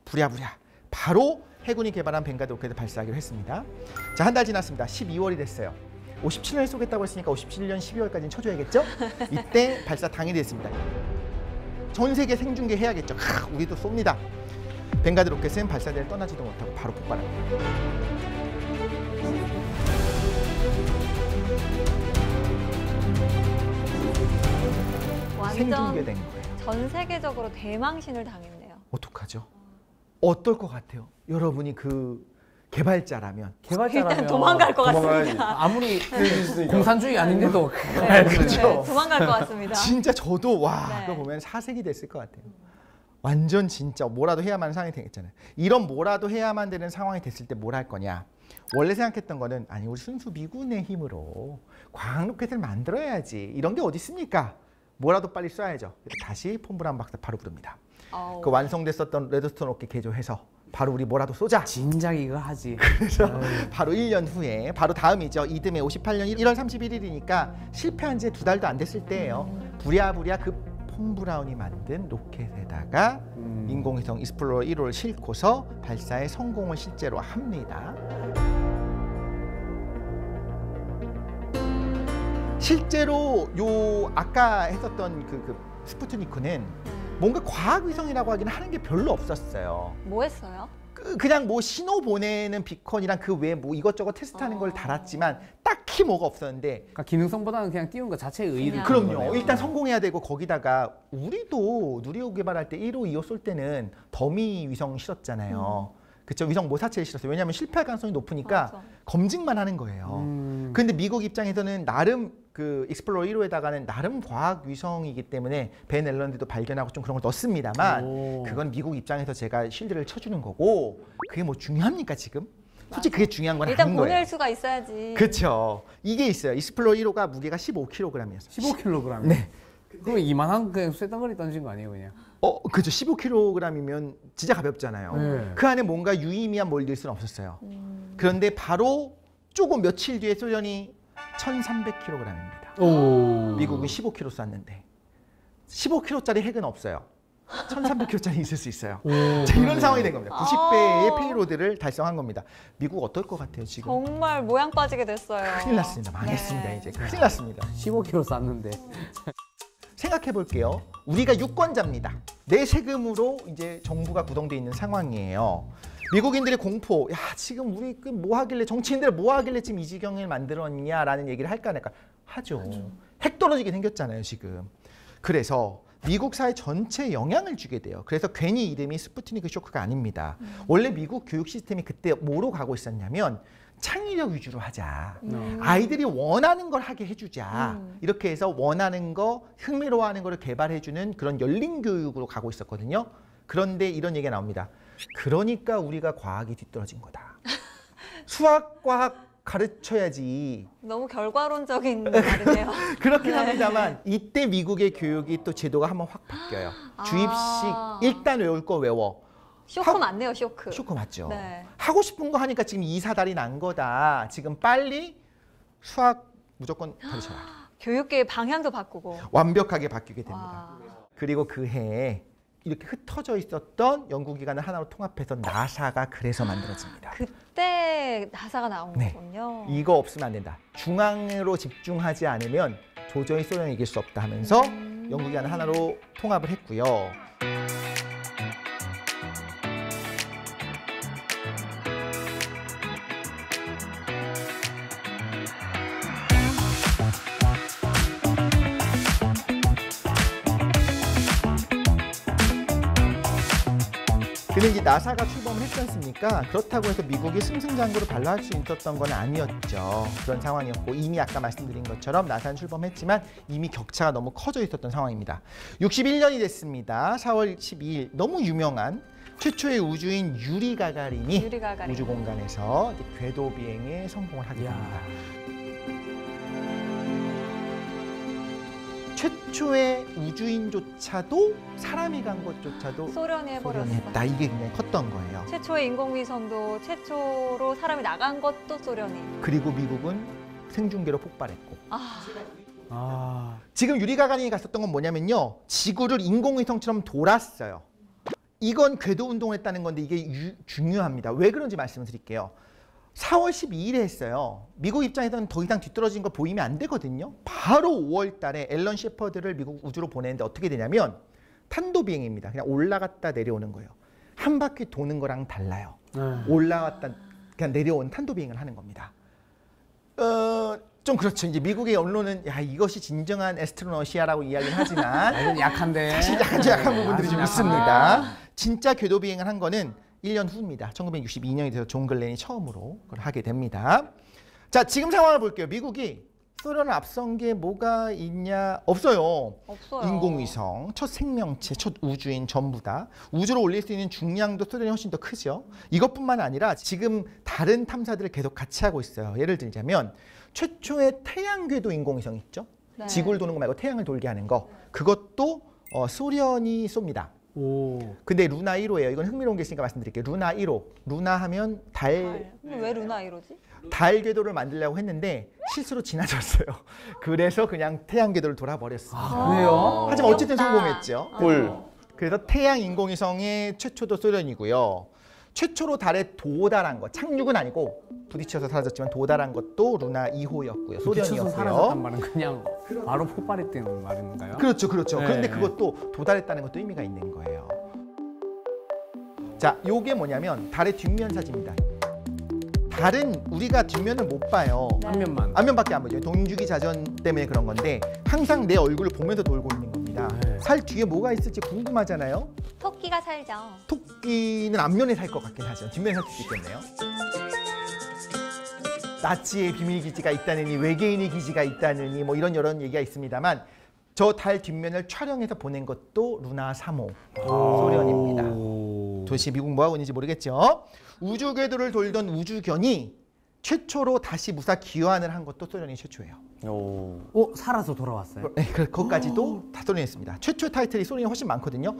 부랴부랴 바로 해군이 개발한 벵가드 로켓을 발사하기로 했습니다. 자, 한 달 지났습니다. 12월이 됐어요. 57년에 쏘겠다고 했으니까 57년 12월까지는 쳐줘야겠죠? 이때 발사 당일이 됐습니다. 전 세계 생중계 해야겠죠. 우리도 쏩니다. 벵가드 로켓은 발사대를 떠나지도 못하고 바로 폭발합니다. 생중계된 완전 거예요. 전 세계적으로 대망신을 당했네요. 어떡하죠? 어떨 것 같아요? 여러분이 그 개발자라면. 일단 도망갈 것 도망가야지. 같습니다. 아무리 있으니까. 공산주의 아닌데도 네, 그렇죠. 네, 도망갈 것 같습니다. 진짜 저도 와 네. 그거 보면 사색이 됐을 것 같아요. 완전 진짜 뭐라도 해야만 하는 상황이 되겠잖아요. 이런 뭐라도 해야만 되는 상황이 됐을 때 뭘 할 거냐. 원래 생각했던 거는 아니 우리 순수 미군의 힘으로 과학 로켓을 만들어야지. 이런 게 어디 있습니까? 뭐라도 빨리 쏴야죠. 다시 폰 브라운 박사 바로 부릅니다. 그 완성됐었던 레드스톤 로켓 개조해서 바로 우리 뭐라도 쏘자. 진작 이거 하지. 그래서 바로 1년 후에 바로 다음이죠. 이듬해 58년 1월 31일이니까 실패한 지 2달도 안 됐을 때예요. 부랴부랴 그 폰 브라운이 만든 로켓에다가 인공위성 익스플로러 1호를 싣고서 발사에 성공을 실제로 합니다. 실제로 요 아까 했었던 그 스푸트니크는 뭔가 과학위성이라고 하기는 하는 게 별로 없었어요. 뭐 했어요? 그냥 뭐 신호 보내는 비컨이랑 그 외에 뭐 이것저것 테스트하는 걸 달았지만 딱히 뭐가 없었는데. 그러니까 기능성보다는 그냥 띄운 거 자체의 의의를. 그냥. 그럼요. 일단 성공해야 되고 거기다가 우리도 누리호 개발할 때 1호, 2호 쏠 때는 더미 위성 실었잖아요. 그렇죠. 위성 모사체를 실었어요. 왜냐하면 실패할 가능성이 높으니까 맞아. 검증만 하는 거예요. 그런데 미국 입장에서는 나름 그 익스플로러 1호에다가는 나름 과학 위성이기 때문에 벤 앨런드도 발견하고 좀 그런 걸 넣습니다만 오. 그건 미국 입장에서 제가 실드를 쳐주는 거고 그게 뭐 중요합니까 지금? 솔직히 그게 중요한 건 일단 아닌 보낼 거예요. 수가 있어야지. 그렇죠. 이게 있어요. 익스플로러 1호가 무게가 15kg이었어요. 15kg. 네. 그럼 이만한 그냥 쇳덩어리 던진 거 아니에요, 그냥? 그죠. 15kg이면 진짜 가볍잖아요. 네. 그 안에 뭔가 유의미한 뭘 넣을 수는 없었어요. 그런데 바로 조금 며칠 뒤에 소련이 1,300kg입니다. 오. 미국은 15kg 쐈는데 15kg짜리 핵은 없어요. 1,300kg짜리 있을 수 있어요. 자, 이런 상황이 된 겁니다. 90배의 페이로드를 달성한 겁니다. 미국 어떨 것 같아요 지금? 정말 모양 빠지게 됐어요. 큰일 났습니다. 망했습니다. 네. 이제 큰일 났습니다. 15kg 쌌는데. 생각해 볼게요. 우리가 유권자입니다. 내 세금으로 이제 정부가 구동돼 있는 상황이에요. 미국인들의 공포, 야 지금 우리 그 뭐 하길래 정치인들 뭐 하길래 지금 이 지경을 만들었냐라는 얘기를 할까 안 할까 하죠. 핵 떨어지게 생겼잖아요 지금. 그래서 미국 사회 전체에 영향을 주게 돼요. 그래서 괜히 이름이 스푸트니크 쇼크가 아닙니다. 원래 미국 교육 시스템이 그때 뭐로 가고 있었냐면 창의력 위주로 하자. 아이들이 원하는 걸 하게 해주자. 이렇게 해서 원하는 거, 흥미로워하는 거를 개발해주는 그런 열린 교육으로 가고 있었거든요. 그런데 이런 얘기가 나옵니다. 그러니까 우리가 과학이 뒤떨어진 거다. 수학, 과학 가르쳐야지. 너무 결과론적인 말이네요. 그렇긴 합니다만 이때 미국의 교육이 또 제도가 한번 확 바뀌어요. 주입식 일단 외울 거 외워. 쇼크 맞네요, 쇼크. 쇼크 맞죠. 네. 하고 싶은 거 하니까 지금 2, 4달이 난 거다. 지금 빨리 수학 무조건 가르쳐라. 교육계의 방향도 바꾸고. 완벽하게 바뀌게 됩니다. 와. 그리고 그 해에 이렇게 흩어져 있었던 연구기관을 하나로 통합해서 나사가 그래서 만들어집니다. 그때 나사가 나온 네. 거군요. 이거 없으면 안 된다. 중앙으로 집중하지 않으면 도저히 소련이 이길 수 없다 하면서 연구기관을 하나로 통합을 했고요. 근데 이제 나사가 출범을 했지 않습니까? 그렇다고 해서 미국이 승승장구를 발라할 수 있었던 건 아니었죠. 그런 상황이었고 이미 아까 말씀드린 것처럼 나사는 출범했지만 이미 격차가 너무 커져 있었던 상황입니다. 61년이 됐습니다. 4월 12일 너무 유명한 최초의 우주인 유리 가가린이 유리 가가린. 우주 공간에서 이제 궤도 비행에 성공을 하게 이야. 됩니다. 최초의 우주인조차도 사람이 간 것조차도 소련이 해버렸어. 소련이 했다. 이게 굉장히 컸던 거예요. 최초의 인공위성도 최초로 사람이 나간 것도 소련이. 그리고 미국은 생중계로 폭발했고 아, 지금 유리 가가린이 갔었던 건 뭐냐면요. 지구를 인공위성처럼 돌았어요. 이건 궤도 운동을 했다는 건데 이게 중요합니다. 왜 그런지 말씀을 드릴게요. 4월 12일에 했어요. 미국 입장에서는 더 이상 뒤떨어진 거 보이면 안 되거든요. 바로 5월 달에 앨런 셰퍼드를 미국 우주로 보내는데 어떻게 되냐면 탄도 비행입니다. 그냥 올라갔다 내려오는 거예요. 한 바퀴 도는 거랑 달라요. 올라왔다 그냥 내려온 탄도 비행을 하는 겁니다. 좀 그렇죠. 이제 미국의 언론은 야 이것이 진정한 애스트로너시아라고 이야기를 하지만 이건 약한데. 사실 약한 부분들이 좀 아주 있습니다. 진짜 궤도 비행을 한 거는 1년 후입니다. 1962년이 돼서 존 글렌이 처음으로 그걸 하게 됩니다. 자, 지금 상황을 볼게요. 미국이 소련을 앞선 게 뭐가 있냐? 없어요. 없어요. 인공위성, 첫 생명체, 첫 우주인 전부 다. 우주로 올릴 수 있는 중량도 소련이 훨씬 더 크죠. 이것뿐만 아니라 지금 다른 탐사들을 계속 같이 하고 있어요. 예를 들자면 최초의 태양 궤도 인공위성 있죠? 네. 지구를 도는 거 말고 태양을 돌게 하는 거. 그것도 소련이 쏩니다. 오. 근데 루나 1호예요. 이건 흥미로운 게 있으니까 말씀드릴게요. 루나 1호. 루나 하면 근데 왜 루나 이러지? 달 궤도를 만들려고 했는데 실수로 지나쳤어요. 그래서 그냥 태양 궤도를 돌아버렸어요. 아, 그래요? 하지만 어쨌든 귀엽다. 성공했죠. 꿀. 그래서 태양 인공위성의 최초도 소련이고요. 최초로 달에 도달한 것, 착륙은 아니고 부딪혀서 사라졌지만 도달한 것도 루나 2호였고요. 부딪혀서 사라졌단 소련이었고요. 말은 그냥 바로 폭발했다는 말인가요? 그렇죠, 그렇죠. 네. 그런데 그것도 도달했다는 것도 의미가 있는 거예요. 자, 요게 뭐냐면 달의 뒷면 사진입니다. 달은 우리가 뒷면을 못 봐요. 한 면만. 앞면밖에 안 보죠. 동주기 자전 때문에 그런 건데 항상 내 얼굴을 보면서 돌고 있는 겁니다. 네. 살 뒤에 뭐가 있을지 궁금하잖아요. 토끼가 살죠. 토끼는 앞면에 살 것 같긴 하죠. 뒷면에 살 수도 있겠네요. 나치의 비밀 기지가 있다느니 외계인의 기지가 있다느니 뭐 이런 얘기가 있습니다만 저 달 뒷면을 촬영해서 보낸 것도 루나 3호 소련입니다. 오. 도대체 미국 뭐 하고 있는지 모르겠죠. 우주 궤도를 돌던 우주견이 최초로 다시 무사 귀환을 한 것도 소련이 최초예요. 오. 살아서 돌아왔어요? 네, 그것까지도 다 소련이 했습니다. 최초의 타이틀이 소련이 훨씬 많거든요.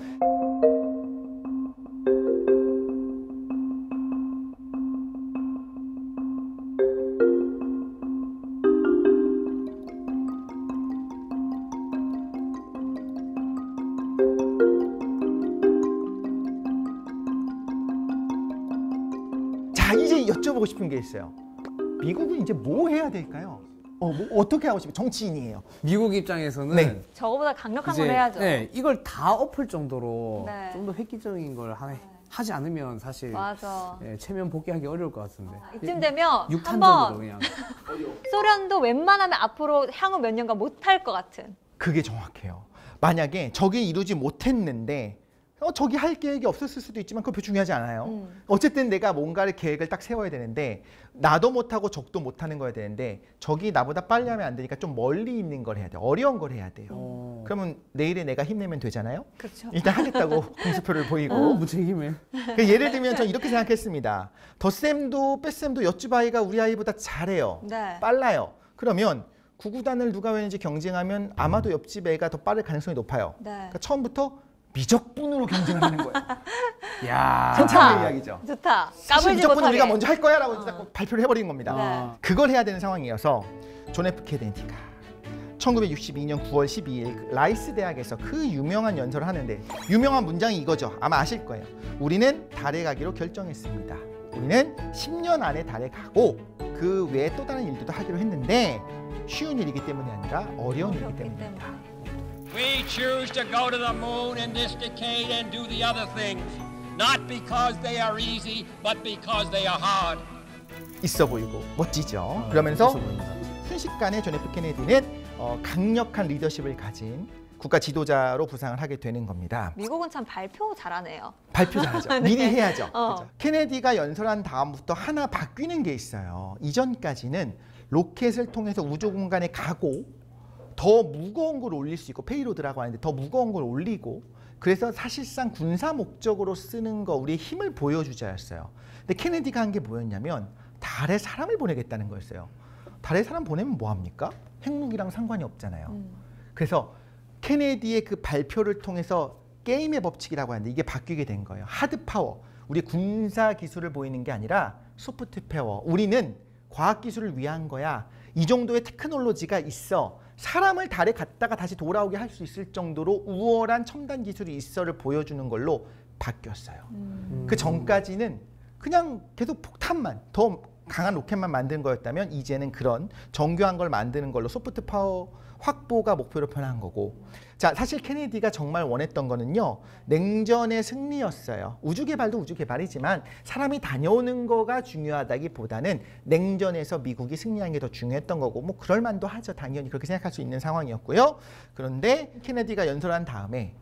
자, 이제 여쭤보고 싶은 게 있어요. 미국은 이제 뭐 해야 될까요? 뭐 어떻게 하고 싶어요? 정치인이에요. 미국 입장에서는 네. 저거보다 강력한 걸 해야죠. 네, 이걸 다 엎을 정도로 네. 좀 더 획기적인 걸 하지 않으면 사실 맞아. 체면 복귀하기 어려울 것 같은데. 이쯤 되면 육탄적으로 한번 그냥. 소련도 웬만하면 앞으로 향후 몇 년간 못할 것 같은. 그게 정확해요. 만약에 저게 이루지 못했는데 저기 할 계획이 없었을 수도 있지만 그거 별로 중요하지 않아요. 어쨌든 내가 뭔가를 계획을 딱 세워야 되는데 나도 못하고 적도 못하는 거야 되는데 저기 나보다 빨리 하면 안 되니까 좀 멀리 있는 걸 해야 돼요. 어려운 걸 해야 돼요. 그러면 내일에 내가 힘내면 되잖아요. 그렇죠. 일단 하겠다고 공수표를 보이고 무책임해. 그 예를 들면 전 이렇게 생각했습니다. 덧셈도 뺄셈도 옆집 아이가 우리 아이보다 잘해요. 네. 빨라요. 그러면 구구단을 누가 외는지 경쟁하면 아마도 옆집 애가 더 빠를 가능성이 높아요. 네. 그러니까 처음부터 미적분으로 경쟁하는 거예요. 야. 괜찮은 이야기죠. 좋다. 사실 까불지 무조건 못하게. 우리가 먼저 할 거야라고 자꾸 발표를 해버리는 겁니다. 네. 그걸 해야 되는 상황이어서 존 F 케네디가 1962년 9월 12일 라이스 대학에서 그 유명한 연설을 하는데 유명한 문장이 이거죠. 아마 아실 거예요. 우리는 달에 가기로 결정했습니다. 우리는 10년 안에 달에 가고 그 외에 또 다른 일들도 하기로 했는데 쉬운 일이기 때문이 아니라 어려운 일이기 때문입니다. We choose to go to the moon in this decade and do the other things, not because they are easy, but because they are hard. 있어 보이고 멋지죠. 그러면서 있어 보인다. 순식간에 존 F 케네디는 강력한 리더십을 가진 국가 지도자로 부상을 하게 되는 겁니다. 미국은 참 발표 잘하네요. 발표 잘하죠. 미리 해야죠. 어. 그렇죠? 케네디가 연설한 다음부터 하나 바뀌는 게 있어요. 이전까지는 로켓을 통해서 우주 공간에 가고 더 무거운 걸 올릴 수 있고 페이로드라고 하는데 더 무거운 걸 올리고 그래서 사실상 군사 목적으로 쓰는 거 우리의 힘을 보여주자였어요. 근데 케네디가 한 게 뭐였냐면 달에 사람을 보내겠다는 거였어요. 달에 사람 보내면 뭐 합니까? 핵무기랑 상관이 없잖아요. 그래서 케네디의 그 발표를 통해서 게임의 법칙이라고 하는데 이게 바뀌게 된 거예요. 하드 파워, 우리 군사 기술을 보이는 게 아니라 소프트 파워, 우리는 과학 기술을 위한 거야. 이 정도의 테크놀로지가 있어. 사람을 달에 갔다가 다시 돌아오게 할 수 있을 정도로 우월한 첨단 기술이 있어를 보여주는 걸로 바뀌었어요. 그 전까지는 그냥 계속 폭탄만, 더 강한 로켓만 만드는 거였다면 이제는 그런 정교한 걸 만드는 걸로 소프트 파워 확보가 목표로 변한 거고. 자, 사실 케네디가 정말 원했던 거는요, 냉전의 승리였어요. 우주 개발도 우주 개발이지만 사람이 다녀오는 거가 중요하다기보다는 냉전에서 미국이 승리한 게 더 중요했던 거고, 뭐 그럴 만도 하죠. 당연히 그렇게 생각할 수 있는 상황이었고요. 그런데 케네디가 연설한 다음에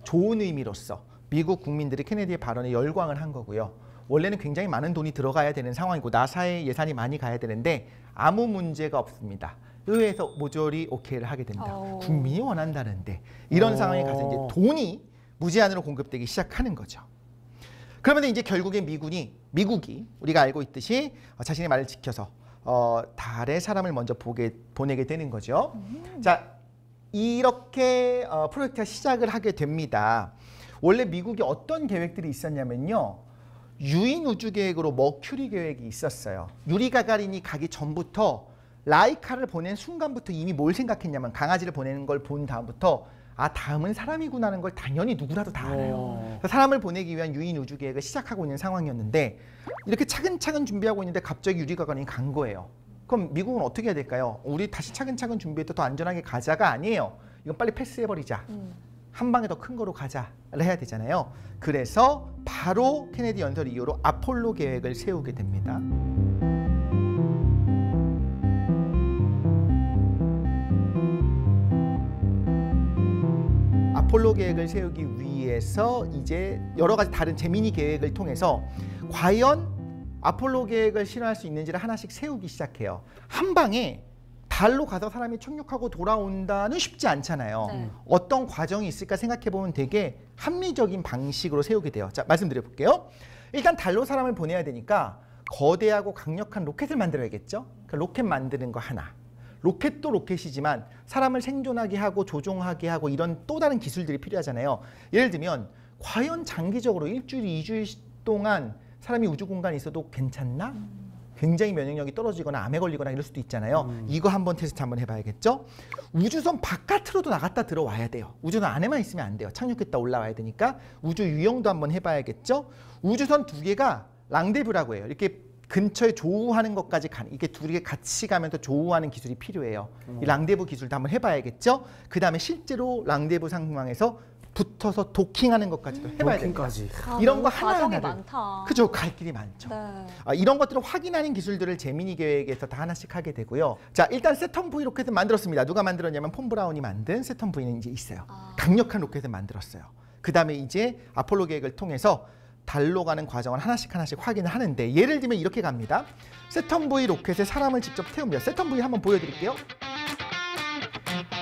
좋은 의미로서 미국 국민들이 케네디의 발언에 열광을 한 거고요. 원래는 굉장히 많은 돈이 들어가야 되는 상황이고 나사의 예산이 많이 가야 되는데 아무 문제가 없습니다. 의회에서 모조리 오케이를 하게 됩니다. 국민이 원한다는데 이런 상황에 가서 이제 돈이 무제한으로 공급되기 시작하는 거죠. 그러면 이제 결국엔 미국이 우리가 알고 있듯이 자신의 말을 지켜서 달에 사람을 먼저 보내게 되는 거죠. 자, 이렇게 프로젝트가 시작을 하게 됩니다. 원래 미국이 어떤 계획들이 있었냐면요. 유인 우주 계획으로 머큐리 계획이 있었어요. 유리 가가린이 가기 전부터 라이카를 보낸 순간부터 이미 뭘 생각했냐면 강아지를 보내는 걸 본 다음부터 아, 다음은 사람이구나 하는 걸 당연히 누구라도 다 알아요. 사람을 보내기 위한 유인 우주 계획을 시작하고 있는 상황이었는데 이렇게 차근차근 준비하고 있는데 갑자기 유리 가가린이 간 거예요. 그럼 미국은 어떻게 해야 될까요? 우리 다시 차근차근 준비해서 더 안전하게 가자가 아니에요. 이건 빨리 패스해버리자. 한 방에 더 큰 거로 가자를 해야 되잖아요. 그래서 바로 케네디 연설 이후로 아폴로 계획을 세우게 됩니다. 아폴로 계획을 세우기 위해서 이제 여러 가지 다른 재미니 계획을 통해서 과연 아폴로 계획을 실현할 수 있는지를 하나씩 세우기 시작해요. 한 방에 달로 가서 사람이 착륙하고 돌아온다는 쉽지 않잖아요. 네. 어떤 과정이 있을까 생각해보면 되게 합리적인 방식으로 세우게 돼요. 자, 말씀드려볼게요. 일단 달로 사람을 보내야 되니까 거대하고 강력한 로켓을 만들어야겠죠. 그러니까 로켓 만드는 거 하나. 로켓도 로켓이지만 사람을 생존하게 하고 조종하게 하고 이런 또 다른 기술들이 필요하잖아요. 예를 들면 과연 장기적으로 일주일, 2주일 동안 사람이 우주 공간에 있어도 괜찮나? 굉장히 면역력이 떨어지거나 암에 걸리거나 이럴 수도 있잖아요. 이거 한번 테스트 한번 해봐야겠죠. 우주선 바깥으로도 나갔다 들어와야 돼요. 우주선 안에만 있으면 안 돼요. 착륙했다 올라와야 되니까 우주 유영도 한번 해봐야겠죠. 우주선 두 개가 랑데부라고 해요. 이렇게 근처에 조우하는 것까지 이게 두 개 같이 가면서 조우하는 기술이 필요해요. 이 랑데부 기술도 한번 해봐야겠죠. 그 다음에 실제로 랑데부 상황에서 붙어서 도킹하는 것까지도 해봐야 됩니다. 이런 거 하나하나를. 많다. 그죠, 갈 길이 많죠. 네. 이런 것들을 확인하는 기술들을 제미니 계획에서 다 하나씩 하게 되고요. 자, 일단 세턴 V 로켓을 만들었습니다. 누가 만들었냐면 폰 브라운이 만든 세턴 V는 이제 있어요. 강력한 로켓을 만들었어요. 그 다음에 이제 아폴로 계획을 통해서 달로 가는 과정을 하나씩 확인을 하는데 예를 들면 이렇게 갑니다. 세턴 V 로켓에 사람을 직접 태웁니다. 세턴 V 한번 보여드릴게요.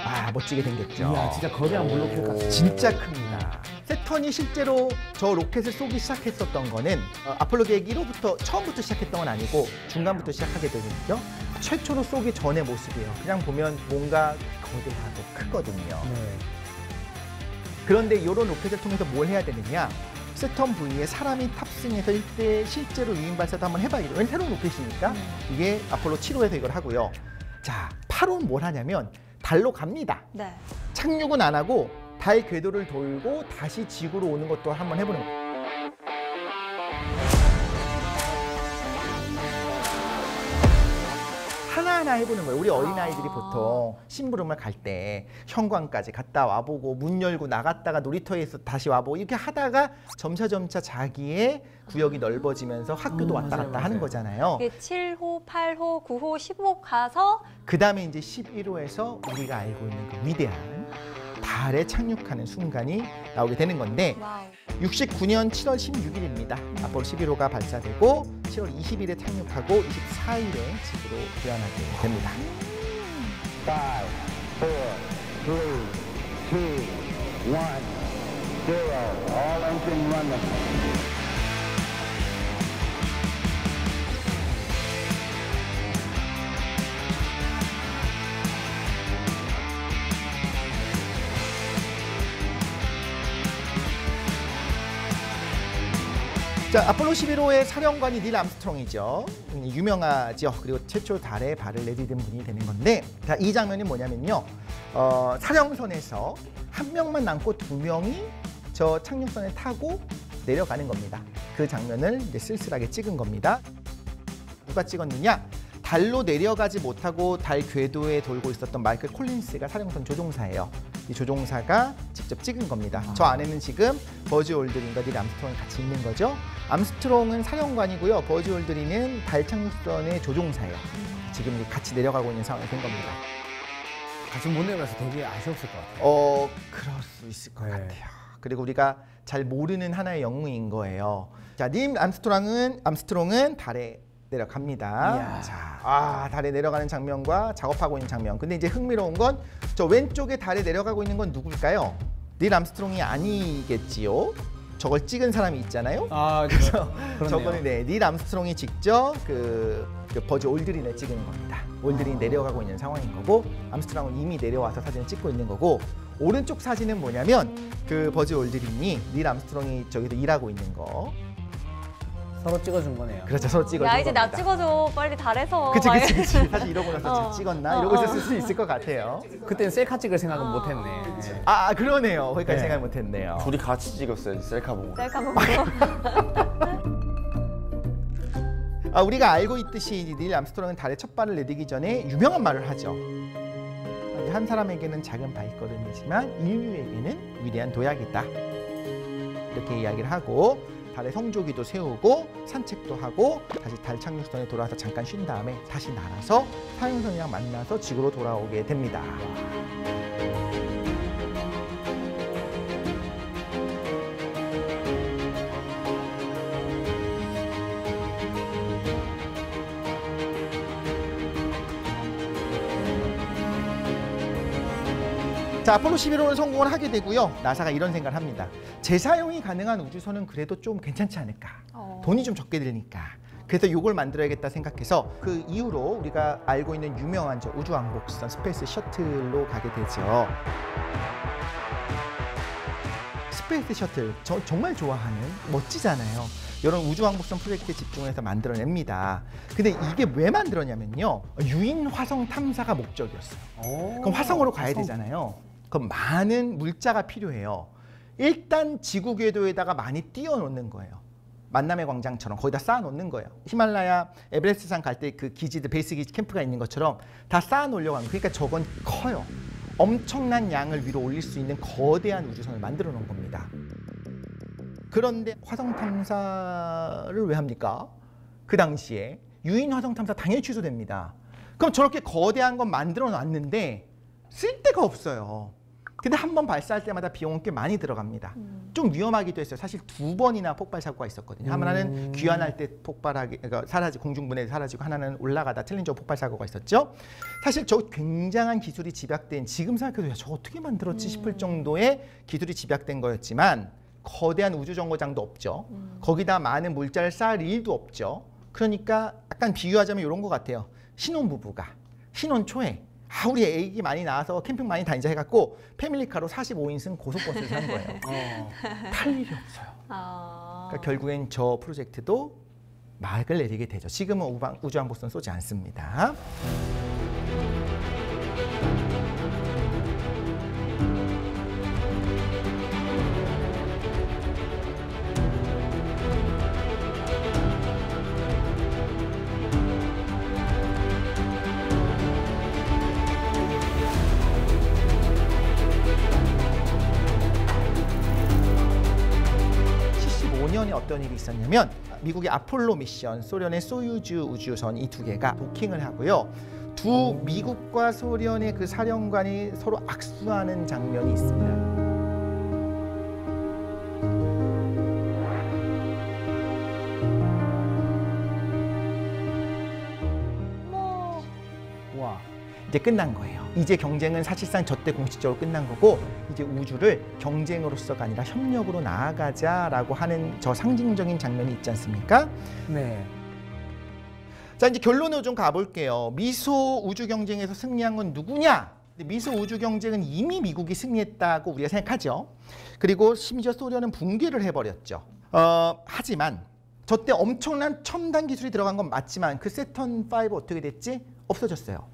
아, 멋지게 생겼죠. 이야, 진짜 거대한 물로켓 같아. 진짜 큽니다. 세턴이 실제로 저 로켓을 쏘기 시작했었던 거는 아폴로 계획 1호부터 처음부터 시작했던 건 아니고 중간부터 시작하게 되거든요. 최초로 쏘기 전의 모습이에요. 그냥 보면 뭔가 거대하고 크거든요. 네. 그런데 이런 로켓을 통해서 뭘 해야 되느냐? 세턴 V에 사람이 탑승해서 실제로 유인 발사도 한번 해봐야죠. 왜냐면 새로운 로켓이니까 이게 아폴로 7호에서 이걸 하고요. 자, 8호는 뭘 하냐면 달로 갑니다. 네. 착륙은 안 하고 달 궤도를 돌고 다시 지구로 오는 것도 한번 해보는 거예요. 하나하나 해보는 거예요. 우리 어린아이들이 보통 심부름을 갈 때 현관까지 갔다 와보고 문 열고 나갔다가 놀이터에서 다시 와보고 이렇게 하다가 점차 자기의 구역이 넓어지면서 학교도 왔다 갔다 하는 거잖아요. 이게 7호, 8호, 9호, 10호 가서 그 다음에 이제 11호에서 우리가 알고 있는 그 위대한 달에 착륙하는 순간이 나오게 되는 건데 와우. 69년 7월 16일입니다. 아폴로 11호가 발사되고 7월 20일에 착륙하고 24일에 지구로 귀환하게 됩니다. 5, 4, 3, 2, 1, 0. All engine running. 자, 아폴로 11호의 사령관이 닐 암스트롱이죠. 유명하죠. 그리고 최초 달에 발을 내디딘 분이 되는 건데, 자, 이 장면이 뭐냐면요. 사령선에서 한 명만 남고 두 명이 저 착륙선에 타고 내려가는 겁니다. 그 장면을 이제 쓸쓸하게 찍은 겁니다. 누가 찍었느냐? 달로 내려가지 못하고 달 궤도에 돌고 있었던 마이클 콜린스가 사령선 조종사예요. 이 조종사가 직접 찍은 겁니다. 저 안에는 지금 버즈 올드린과 닐 암스트롱이 같이 있는 거죠. 암스트롱은 사령관이고요. 버즈 올드린은 달 착륙선의 조종사예요. 지금 같이 내려가고 있는 상황이 된 겁니다. 같이 못 내려가서 되게 아쉬웠을 것 같아요. 그럴 수 있을 것 네. 같아요. 그리고 우리가 잘 모르는 하나의 영웅인 거예요. 자, 닐 암스트롱은 달에 내려갑니다. 이야. 자, 달에 내려가는 장면과 작업하고 있는 장면. 근데 이제 흥미로운 건 저 왼쪽에 달에 내려가고 있는 건 누굴까요? 닐 암스트롱이 아니겠지요. 저걸 찍은 사람이 있잖아요. 그래서 저거는 닐 암스트롱이 직접 그 버즈 올드린을 찍은 겁니다. 올드린이 내려가고 있는 상황인 거고, 암스트롱은 이미 내려와서 사진을 찍고 있는 거고, 오른쪽 사진은 뭐냐면 그 버즈 올드린이 닐 암스트롱이 저기서 일하고 있는 거. 서로 찍어준 거네요. 그렇죠, 서로 찍어준 야, 이제 나 겁니다. 찍어줘. 빨리 달에서. 그치. 막 사실 이러고 나서 찍었나? 이러고 있었을 수 있을 것 같아요. 그때는 셀카 찍을 생각은 못했네. 네. 그러네요. 거기까지 네. 생각 못했네요. 둘이 같이 찍었어요, 셀카 보고. 셀카 보고. 우리가 알고 있듯이 닐 암스트롱은 달에 첫 발을 내디기 전에 유명한 말을 하죠. 한 사람에게는 작은 발걸음이지만 인류에게는 위대한 도약이다. 이렇게 이야기를 하고 달에 성조기도 세우고 산책도 하고 다시 달 착륙선에 돌아와서 잠깐 쉰 다음에 다시 날아서 사령선이랑 만나서 지구로 돌아오게 됩니다. 자, 아폴로 11호는 성공을 하게 되고요. 나사가 이런 생각을 합니다. 재사용이 가능한 우주선은 그래도 좀 괜찮지 않을까. 돈이 좀 적게 들니까. 그래서 이걸 만들어야겠다 생각해서 그 이후로 우리가 알고 있는 유명한 저 우주왕복선 스페이스 셔틀로 가게 되죠. 스페이스 셔틀 정말 좋아하는, 멋지잖아요. 이런 우주왕복선 프로젝트에 집중해서 만들어냅니다. 근데 이게 왜 만들었냐면요. 유인 화성 탐사가 목적이었어요. 그럼 화성으로 가야 되잖아요. 그럼 많은 물자가 필요해요. 일단 지구 궤도에다가 많이 띄워놓는 거예요. 만남의 광장처럼 거기다 쌓아놓는 거예요. 히말라야 에베레스트산 갈 때 그 기지들, 베이스 기지 캠프가 있는 것처럼 다 쌓아놓으려고 하는 거예요. 그러니까 저건 커요. 엄청난 양을 위로 올릴 수 있는 거대한 우주선을 만들어 놓은 겁니다. 그런데 화성 탐사를 왜 합니까? 그 당시에 유인 화성 탐사 당연히 취소됩니다. 그럼 저렇게 거대한 건 만들어 놨는데 쓸 데가 없어요. 근데 한 번 발사할 때마다 비용은 꽤 많이 들어갑니다. 좀 위험하기도 했어요. 사실 2번이나 폭발 사고가 있었거든요. 하나는 귀환할 때 폭발하기, 그러니까 공중분해에서 사라지고, 하나는 올라가다 챌린저 폭발 사고가 있었죠. 사실 저 굉장한 기술이 집약된, 지금 생각해도 야, 저 어떻게 만들었지 싶을 정도의 기술이 집약된 거였지만 거대한 우주정거장도 없죠. 거기다 많은 물자를 쌓을 일도 없죠. 그러니까 약간 비유하자면 이런 것 같아요. 신혼부부가 신혼 초에 우리 애기 많이 나와서 캠핑 많이 다니자 해갖고 패밀리카로 45인승 고속버스를 산 거예요. 탈 일이 없어요. 그러니까 결국엔 저 프로젝트도 막을 내리게 되죠. 지금은 우주왕복선 쏘지 않습니다. 어떤 일이 있었냐면 미국의 아폴로 미션, 소련의 소유주 우주선 이 두 개가 도킹을 하고요. 두 미국과 소련의 그 사령관이 서로 악수하는 장면이 있습니다. 와. 이제 끝난 거예요. 이제 경쟁은 사실상 저때 공식적으로 끝난 거고 이제 우주를 경쟁으로서가 아니라 협력으로 나아가자라고 하는 저 상징적인 장면이 있지 않습니까? 네. 자, 이제 결론으로 좀 가볼게요. 미소 우주 경쟁에서 승리한 건 누구냐? 미소 우주 경쟁은 이미 미국이 승리했다고 우리가 생각하죠. 그리고 심지어 소련은 붕괴를 해버렸죠. 하지만 저때 엄청난 첨단 기술이 들어간 건 맞지만 그 세턴 5 어떻게 됐지? 없어졌어요.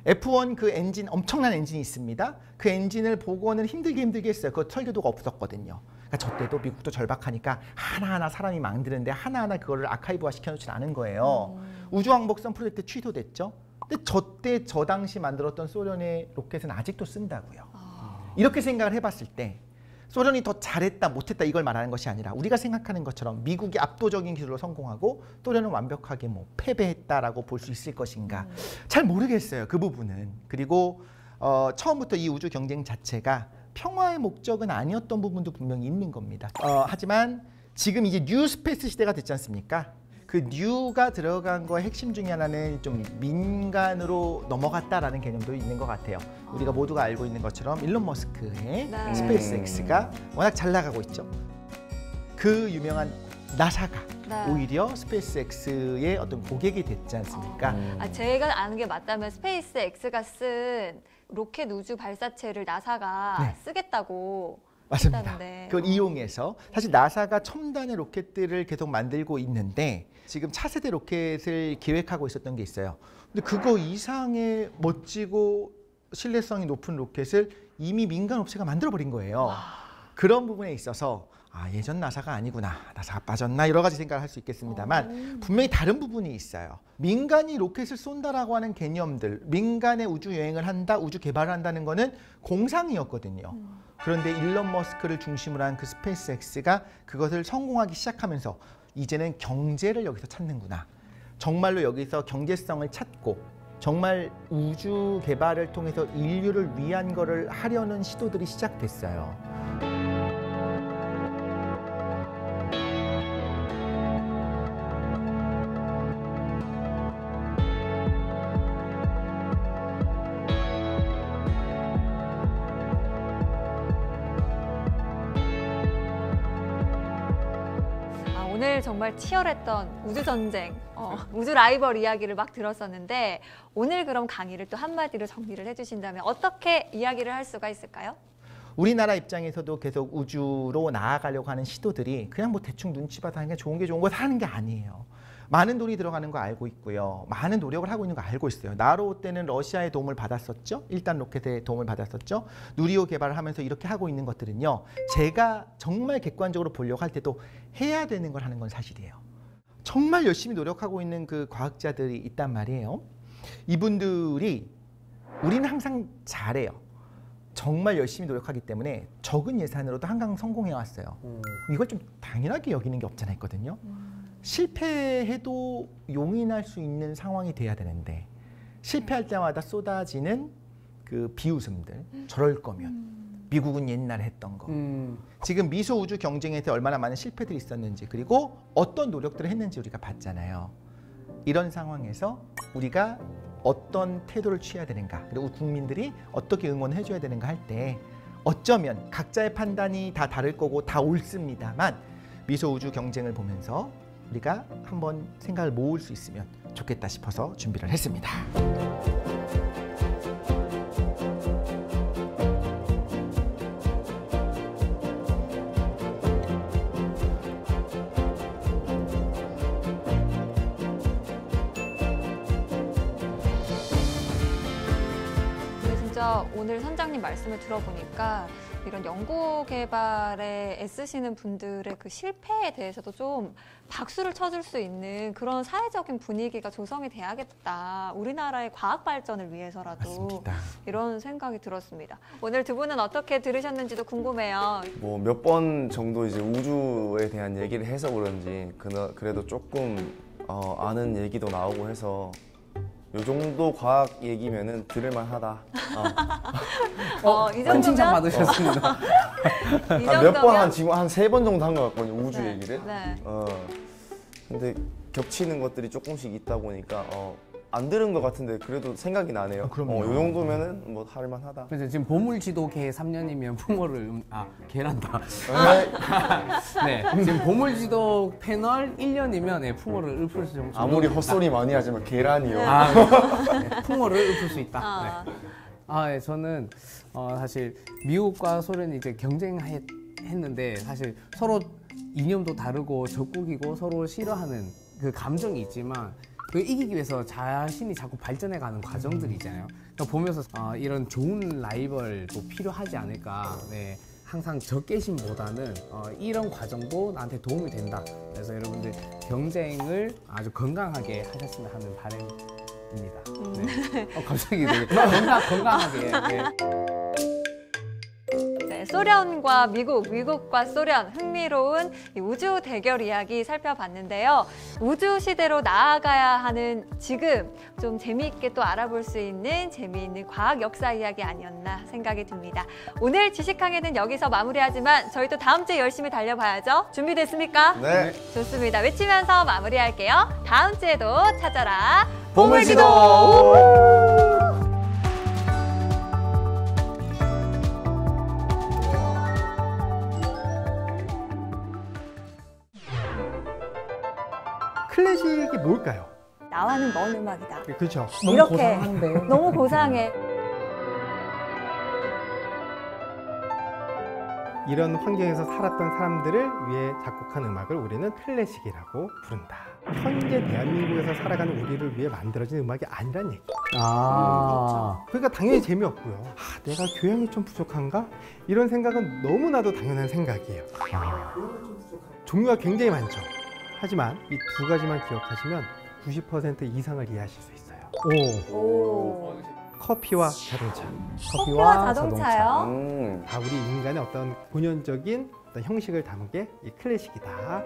F1 그 엔진, 엄청난 엔진이 있습니다. 그 엔진을 복원을 힘들게 했어요. 그 설계도가 없었거든요. 그러니까 저 때도 미국도 절박하니까 하나하나 사람이 만드는데 하나하나 그거를 아카이브화 시켜놓지 않은 거예요. 우주왕복선 프로젝트 취소됐죠. 근데 저 당시 만들었던 소련의 로켓은 아직도 쓴다고요. 이렇게 생각을 해봤을 때 소련이 더 잘했다 못했다 이걸 말하는 것이 아니라 우리가 생각하는 것처럼 미국이 압도적인 기술로 성공하고 소련은 완벽하게 패배했다라고 볼 수 있을 것인가 잘 모르겠어요. 그 부분은. 그리고 처음부터 이 우주 경쟁 자체가 평화의 목적은 아니었던 부분도 분명히 있는 겁니다. 하지만 지금 이제 뉴 스페이스 시대가 됐지 않습니까? 그 뉴가 들어간 거의 핵심 중에 하나는 좀 민간으로 넘어갔다라는 개념도 있는 것 같아요. 우리가 모두가 알고 있는 것처럼 일론 머스크의 네. 스페이스X가 워낙 잘 나가고 있죠. 그 유명한 나사가 네. 오히려 스페이스X의 어떤 고객이 됐지 않습니까? 제가 아는 게 맞다면 스페이스 X가 쓴 로켓 우주 발사체를 나사가 네. 쓰겠다고 맞습니다. 했다는데. 그걸 이용해서 사실 나사가 첨단의 로켓들을 계속 만들고 있는데 지금 차세대 로켓을 기획하고 있었던 게 있어요. 근데 그거 이상의 멋지고 신뢰성이 높은 로켓을 이미 민간 업체가 만들어버린 거예요. 그런 부분에 있어서 예전 나사가 아니구나, 나사가 빠졌나 여러 가지 생각을 할 수 있겠습니다만 분명히 다른 부분이 있어요. 민간이 로켓을 쏜다라고 하는 개념들, 민간의 우주 여행을 한다, 우주 개발을 한다는 거는 공상이었거든요. 그런데 일론 머스크를 중심으로 한 그 스페이스X가 그것을 성공하기 시작하면서 이제는 경제를 여기서 찾는구나. 정말로 여기서 경제성을 찾고 정말 우주 개발을 통해서 인류를 위한 거를 하려는 시도들이 시작됐어요. 오늘 정말 치열했던 우주전쟁, 우주 라이벌 이야기를 막 들었었는데 오늘 그럼 강의를 또 한마디로 정리를 해주신다면 어떻게 이야기를 할 수가 있을까요? 우리나라 입장에서도 계속 우주로 나아가려고 하는 시도들이 그냥 대충 눈치 봐서 하는 게 좋은 거 하는 게 아니에요. 많은 돈이 들어가는 거 알고 있고요. 많은 노력을 하고 있는 거 알고 있어요. 나로 때는 러시아의 도움을 받았었죠. 1단 로켓의 도움을 받았었죠. 누리호 개발을 하면서 이렇게 하고 있는 것들은요. 제가 정말 객관적으로 보려고 할 때도 해야 되는 걸 하는 건 사실이에요. 정말 열심히 노력하고 있는 그 과학자들이 있단 말이에요. 이분들이 우리는 항상 잘해요. 정말 열심히 노력하기 때문에 적은 예산으로도 항상 성공해 왔어요. 이걸 좀 당연하게 여기는 게 없잖아 있거든요. 실패해도 용인할 수 있는 상황이 돼야 되는데 실패할 때마다 쏟아지는 그 비웃음들, 저럴 거면 미국은 옛날에 했던 거, 지금 미소 우주 경쟁에서 얼마나 많은 실패들이 있었는지 그리고 어떤 노력들을 했는지 우리가 봤잖아요. 이런 상황에서 우리가 어떤 태도를 취해야 되는가, 그리고 국민들이 어떻게 응원해 줘야 되는가 할 때 어쩌면 각자의 판단이 다 다를 거고 다 옳습니다만 미소 우주 경쟁을 보면서 우리가 한번 생각을 모을 수 있으면 좋겠다 싶어서 준비를 했습니다. 진짜 오늘 선장님 말씀을 들어보니까 이런 연구 개발에 애쓰시는 분들의 그 실패에 대해서도 좀 박수를 쳐줄 수 있는 그런 사회적인 분위기가 조성이 돼야겠다. 우리나라의 과학 발전을 위해서라도 맞습니다. 이런 생각이 들었습니다. 오늘 두 분은 어떻게 들으셨는지도 궁금해요. 뭐 몇 번 정도 이제 우주에 대한 얘기를 해서 그런지 그래도 조금 아는 얘기도 나오고 해서 요 정도 과학 얘기면은 들을만하다. 이 큰 칭찬 정도면 받으셨습니다. 이 몇 번 정도면 지금 한 3번 정도 한 것 같거든요. 우주 네, 얘기를. 네. 근데 겹치는 것들이 조금씩 있다 보니까 안 들은 것 같은데 그래도 생각이 나네요. 그럼요. 요 정도면은 뭐 할만하다. 그래서 지금 보물지도계 3년이면 풍어를 계란다. 네, 지금 보물지도 패널 1년이면 네, 풍어를 읊을 수 정도. 아무리 헛소리 많이 하지만 계란이요. 네, 풍어를 읊을 수 있다. 어. 네. 네, 저는 사실 미국과 소련이 이제 경쟁했는데 사실 서로 이념도 다르고 적국이고 서로 싫어하는 그 감정이 있지만 그 이기기 위해서 자신이 자꾸 발전해가는 과정들이 있잖아요. 그러니까 보면서 이런 좋은 라이벌도 필요하지 않을까. 네, 항상 적개심보다는 이런 과정도 나한테 도움이 된다. 그래서 여러분들 경쟁을 아주 건강하게 하셨으면 하는 바람입니다. 네. 갑자기 되게 건강하게. 네. 네, 소련과 미국, 미국과 소련 흥미로운 이 우주 대결 이야기 살펴봤는데요. 우주 시대로 나아가야 하는 지금 좀 재미있게 또 알아볼 수 있는 재미있는 과학 역사 이야기 아니었나 생각이 듭니다. 오늘 지식항해는 여기서 마무리하지만 저희 또 다음 주에 열심히 달려봐야죠. 준비됐습니까? 네. 좋습니다. 외치면서 마무리할게요. 다음 주에도 찾아라. 보물지도! 클래식이 뭘까요? 나와는 먼 음악이다. 그렇죠. 이렇게 너무 고상해. 이런 환경에서 살았던 사람들을 위해 작곡한 음악을 우리는 클래식이라고 부른다. 현재 대한민국에서 살아가는 우리를 위해 만들어진 음악이 아니란 얘기. 그러니까 당연히 재미없고요. 내가 교양이 좀 부족한가? 이런 생각은 너무나도 당연한 생각이에요. 종류가 굉장히 많죠. 하지만 이 두 가지만 기억하시면 90% 이상을 이해하실 수 있어요. 오. 커피와 자동차. 커피와 자동차요? 다 우리 인간의 어떤 본연적인 어떤 형식을 담은 게 이 클래식이다.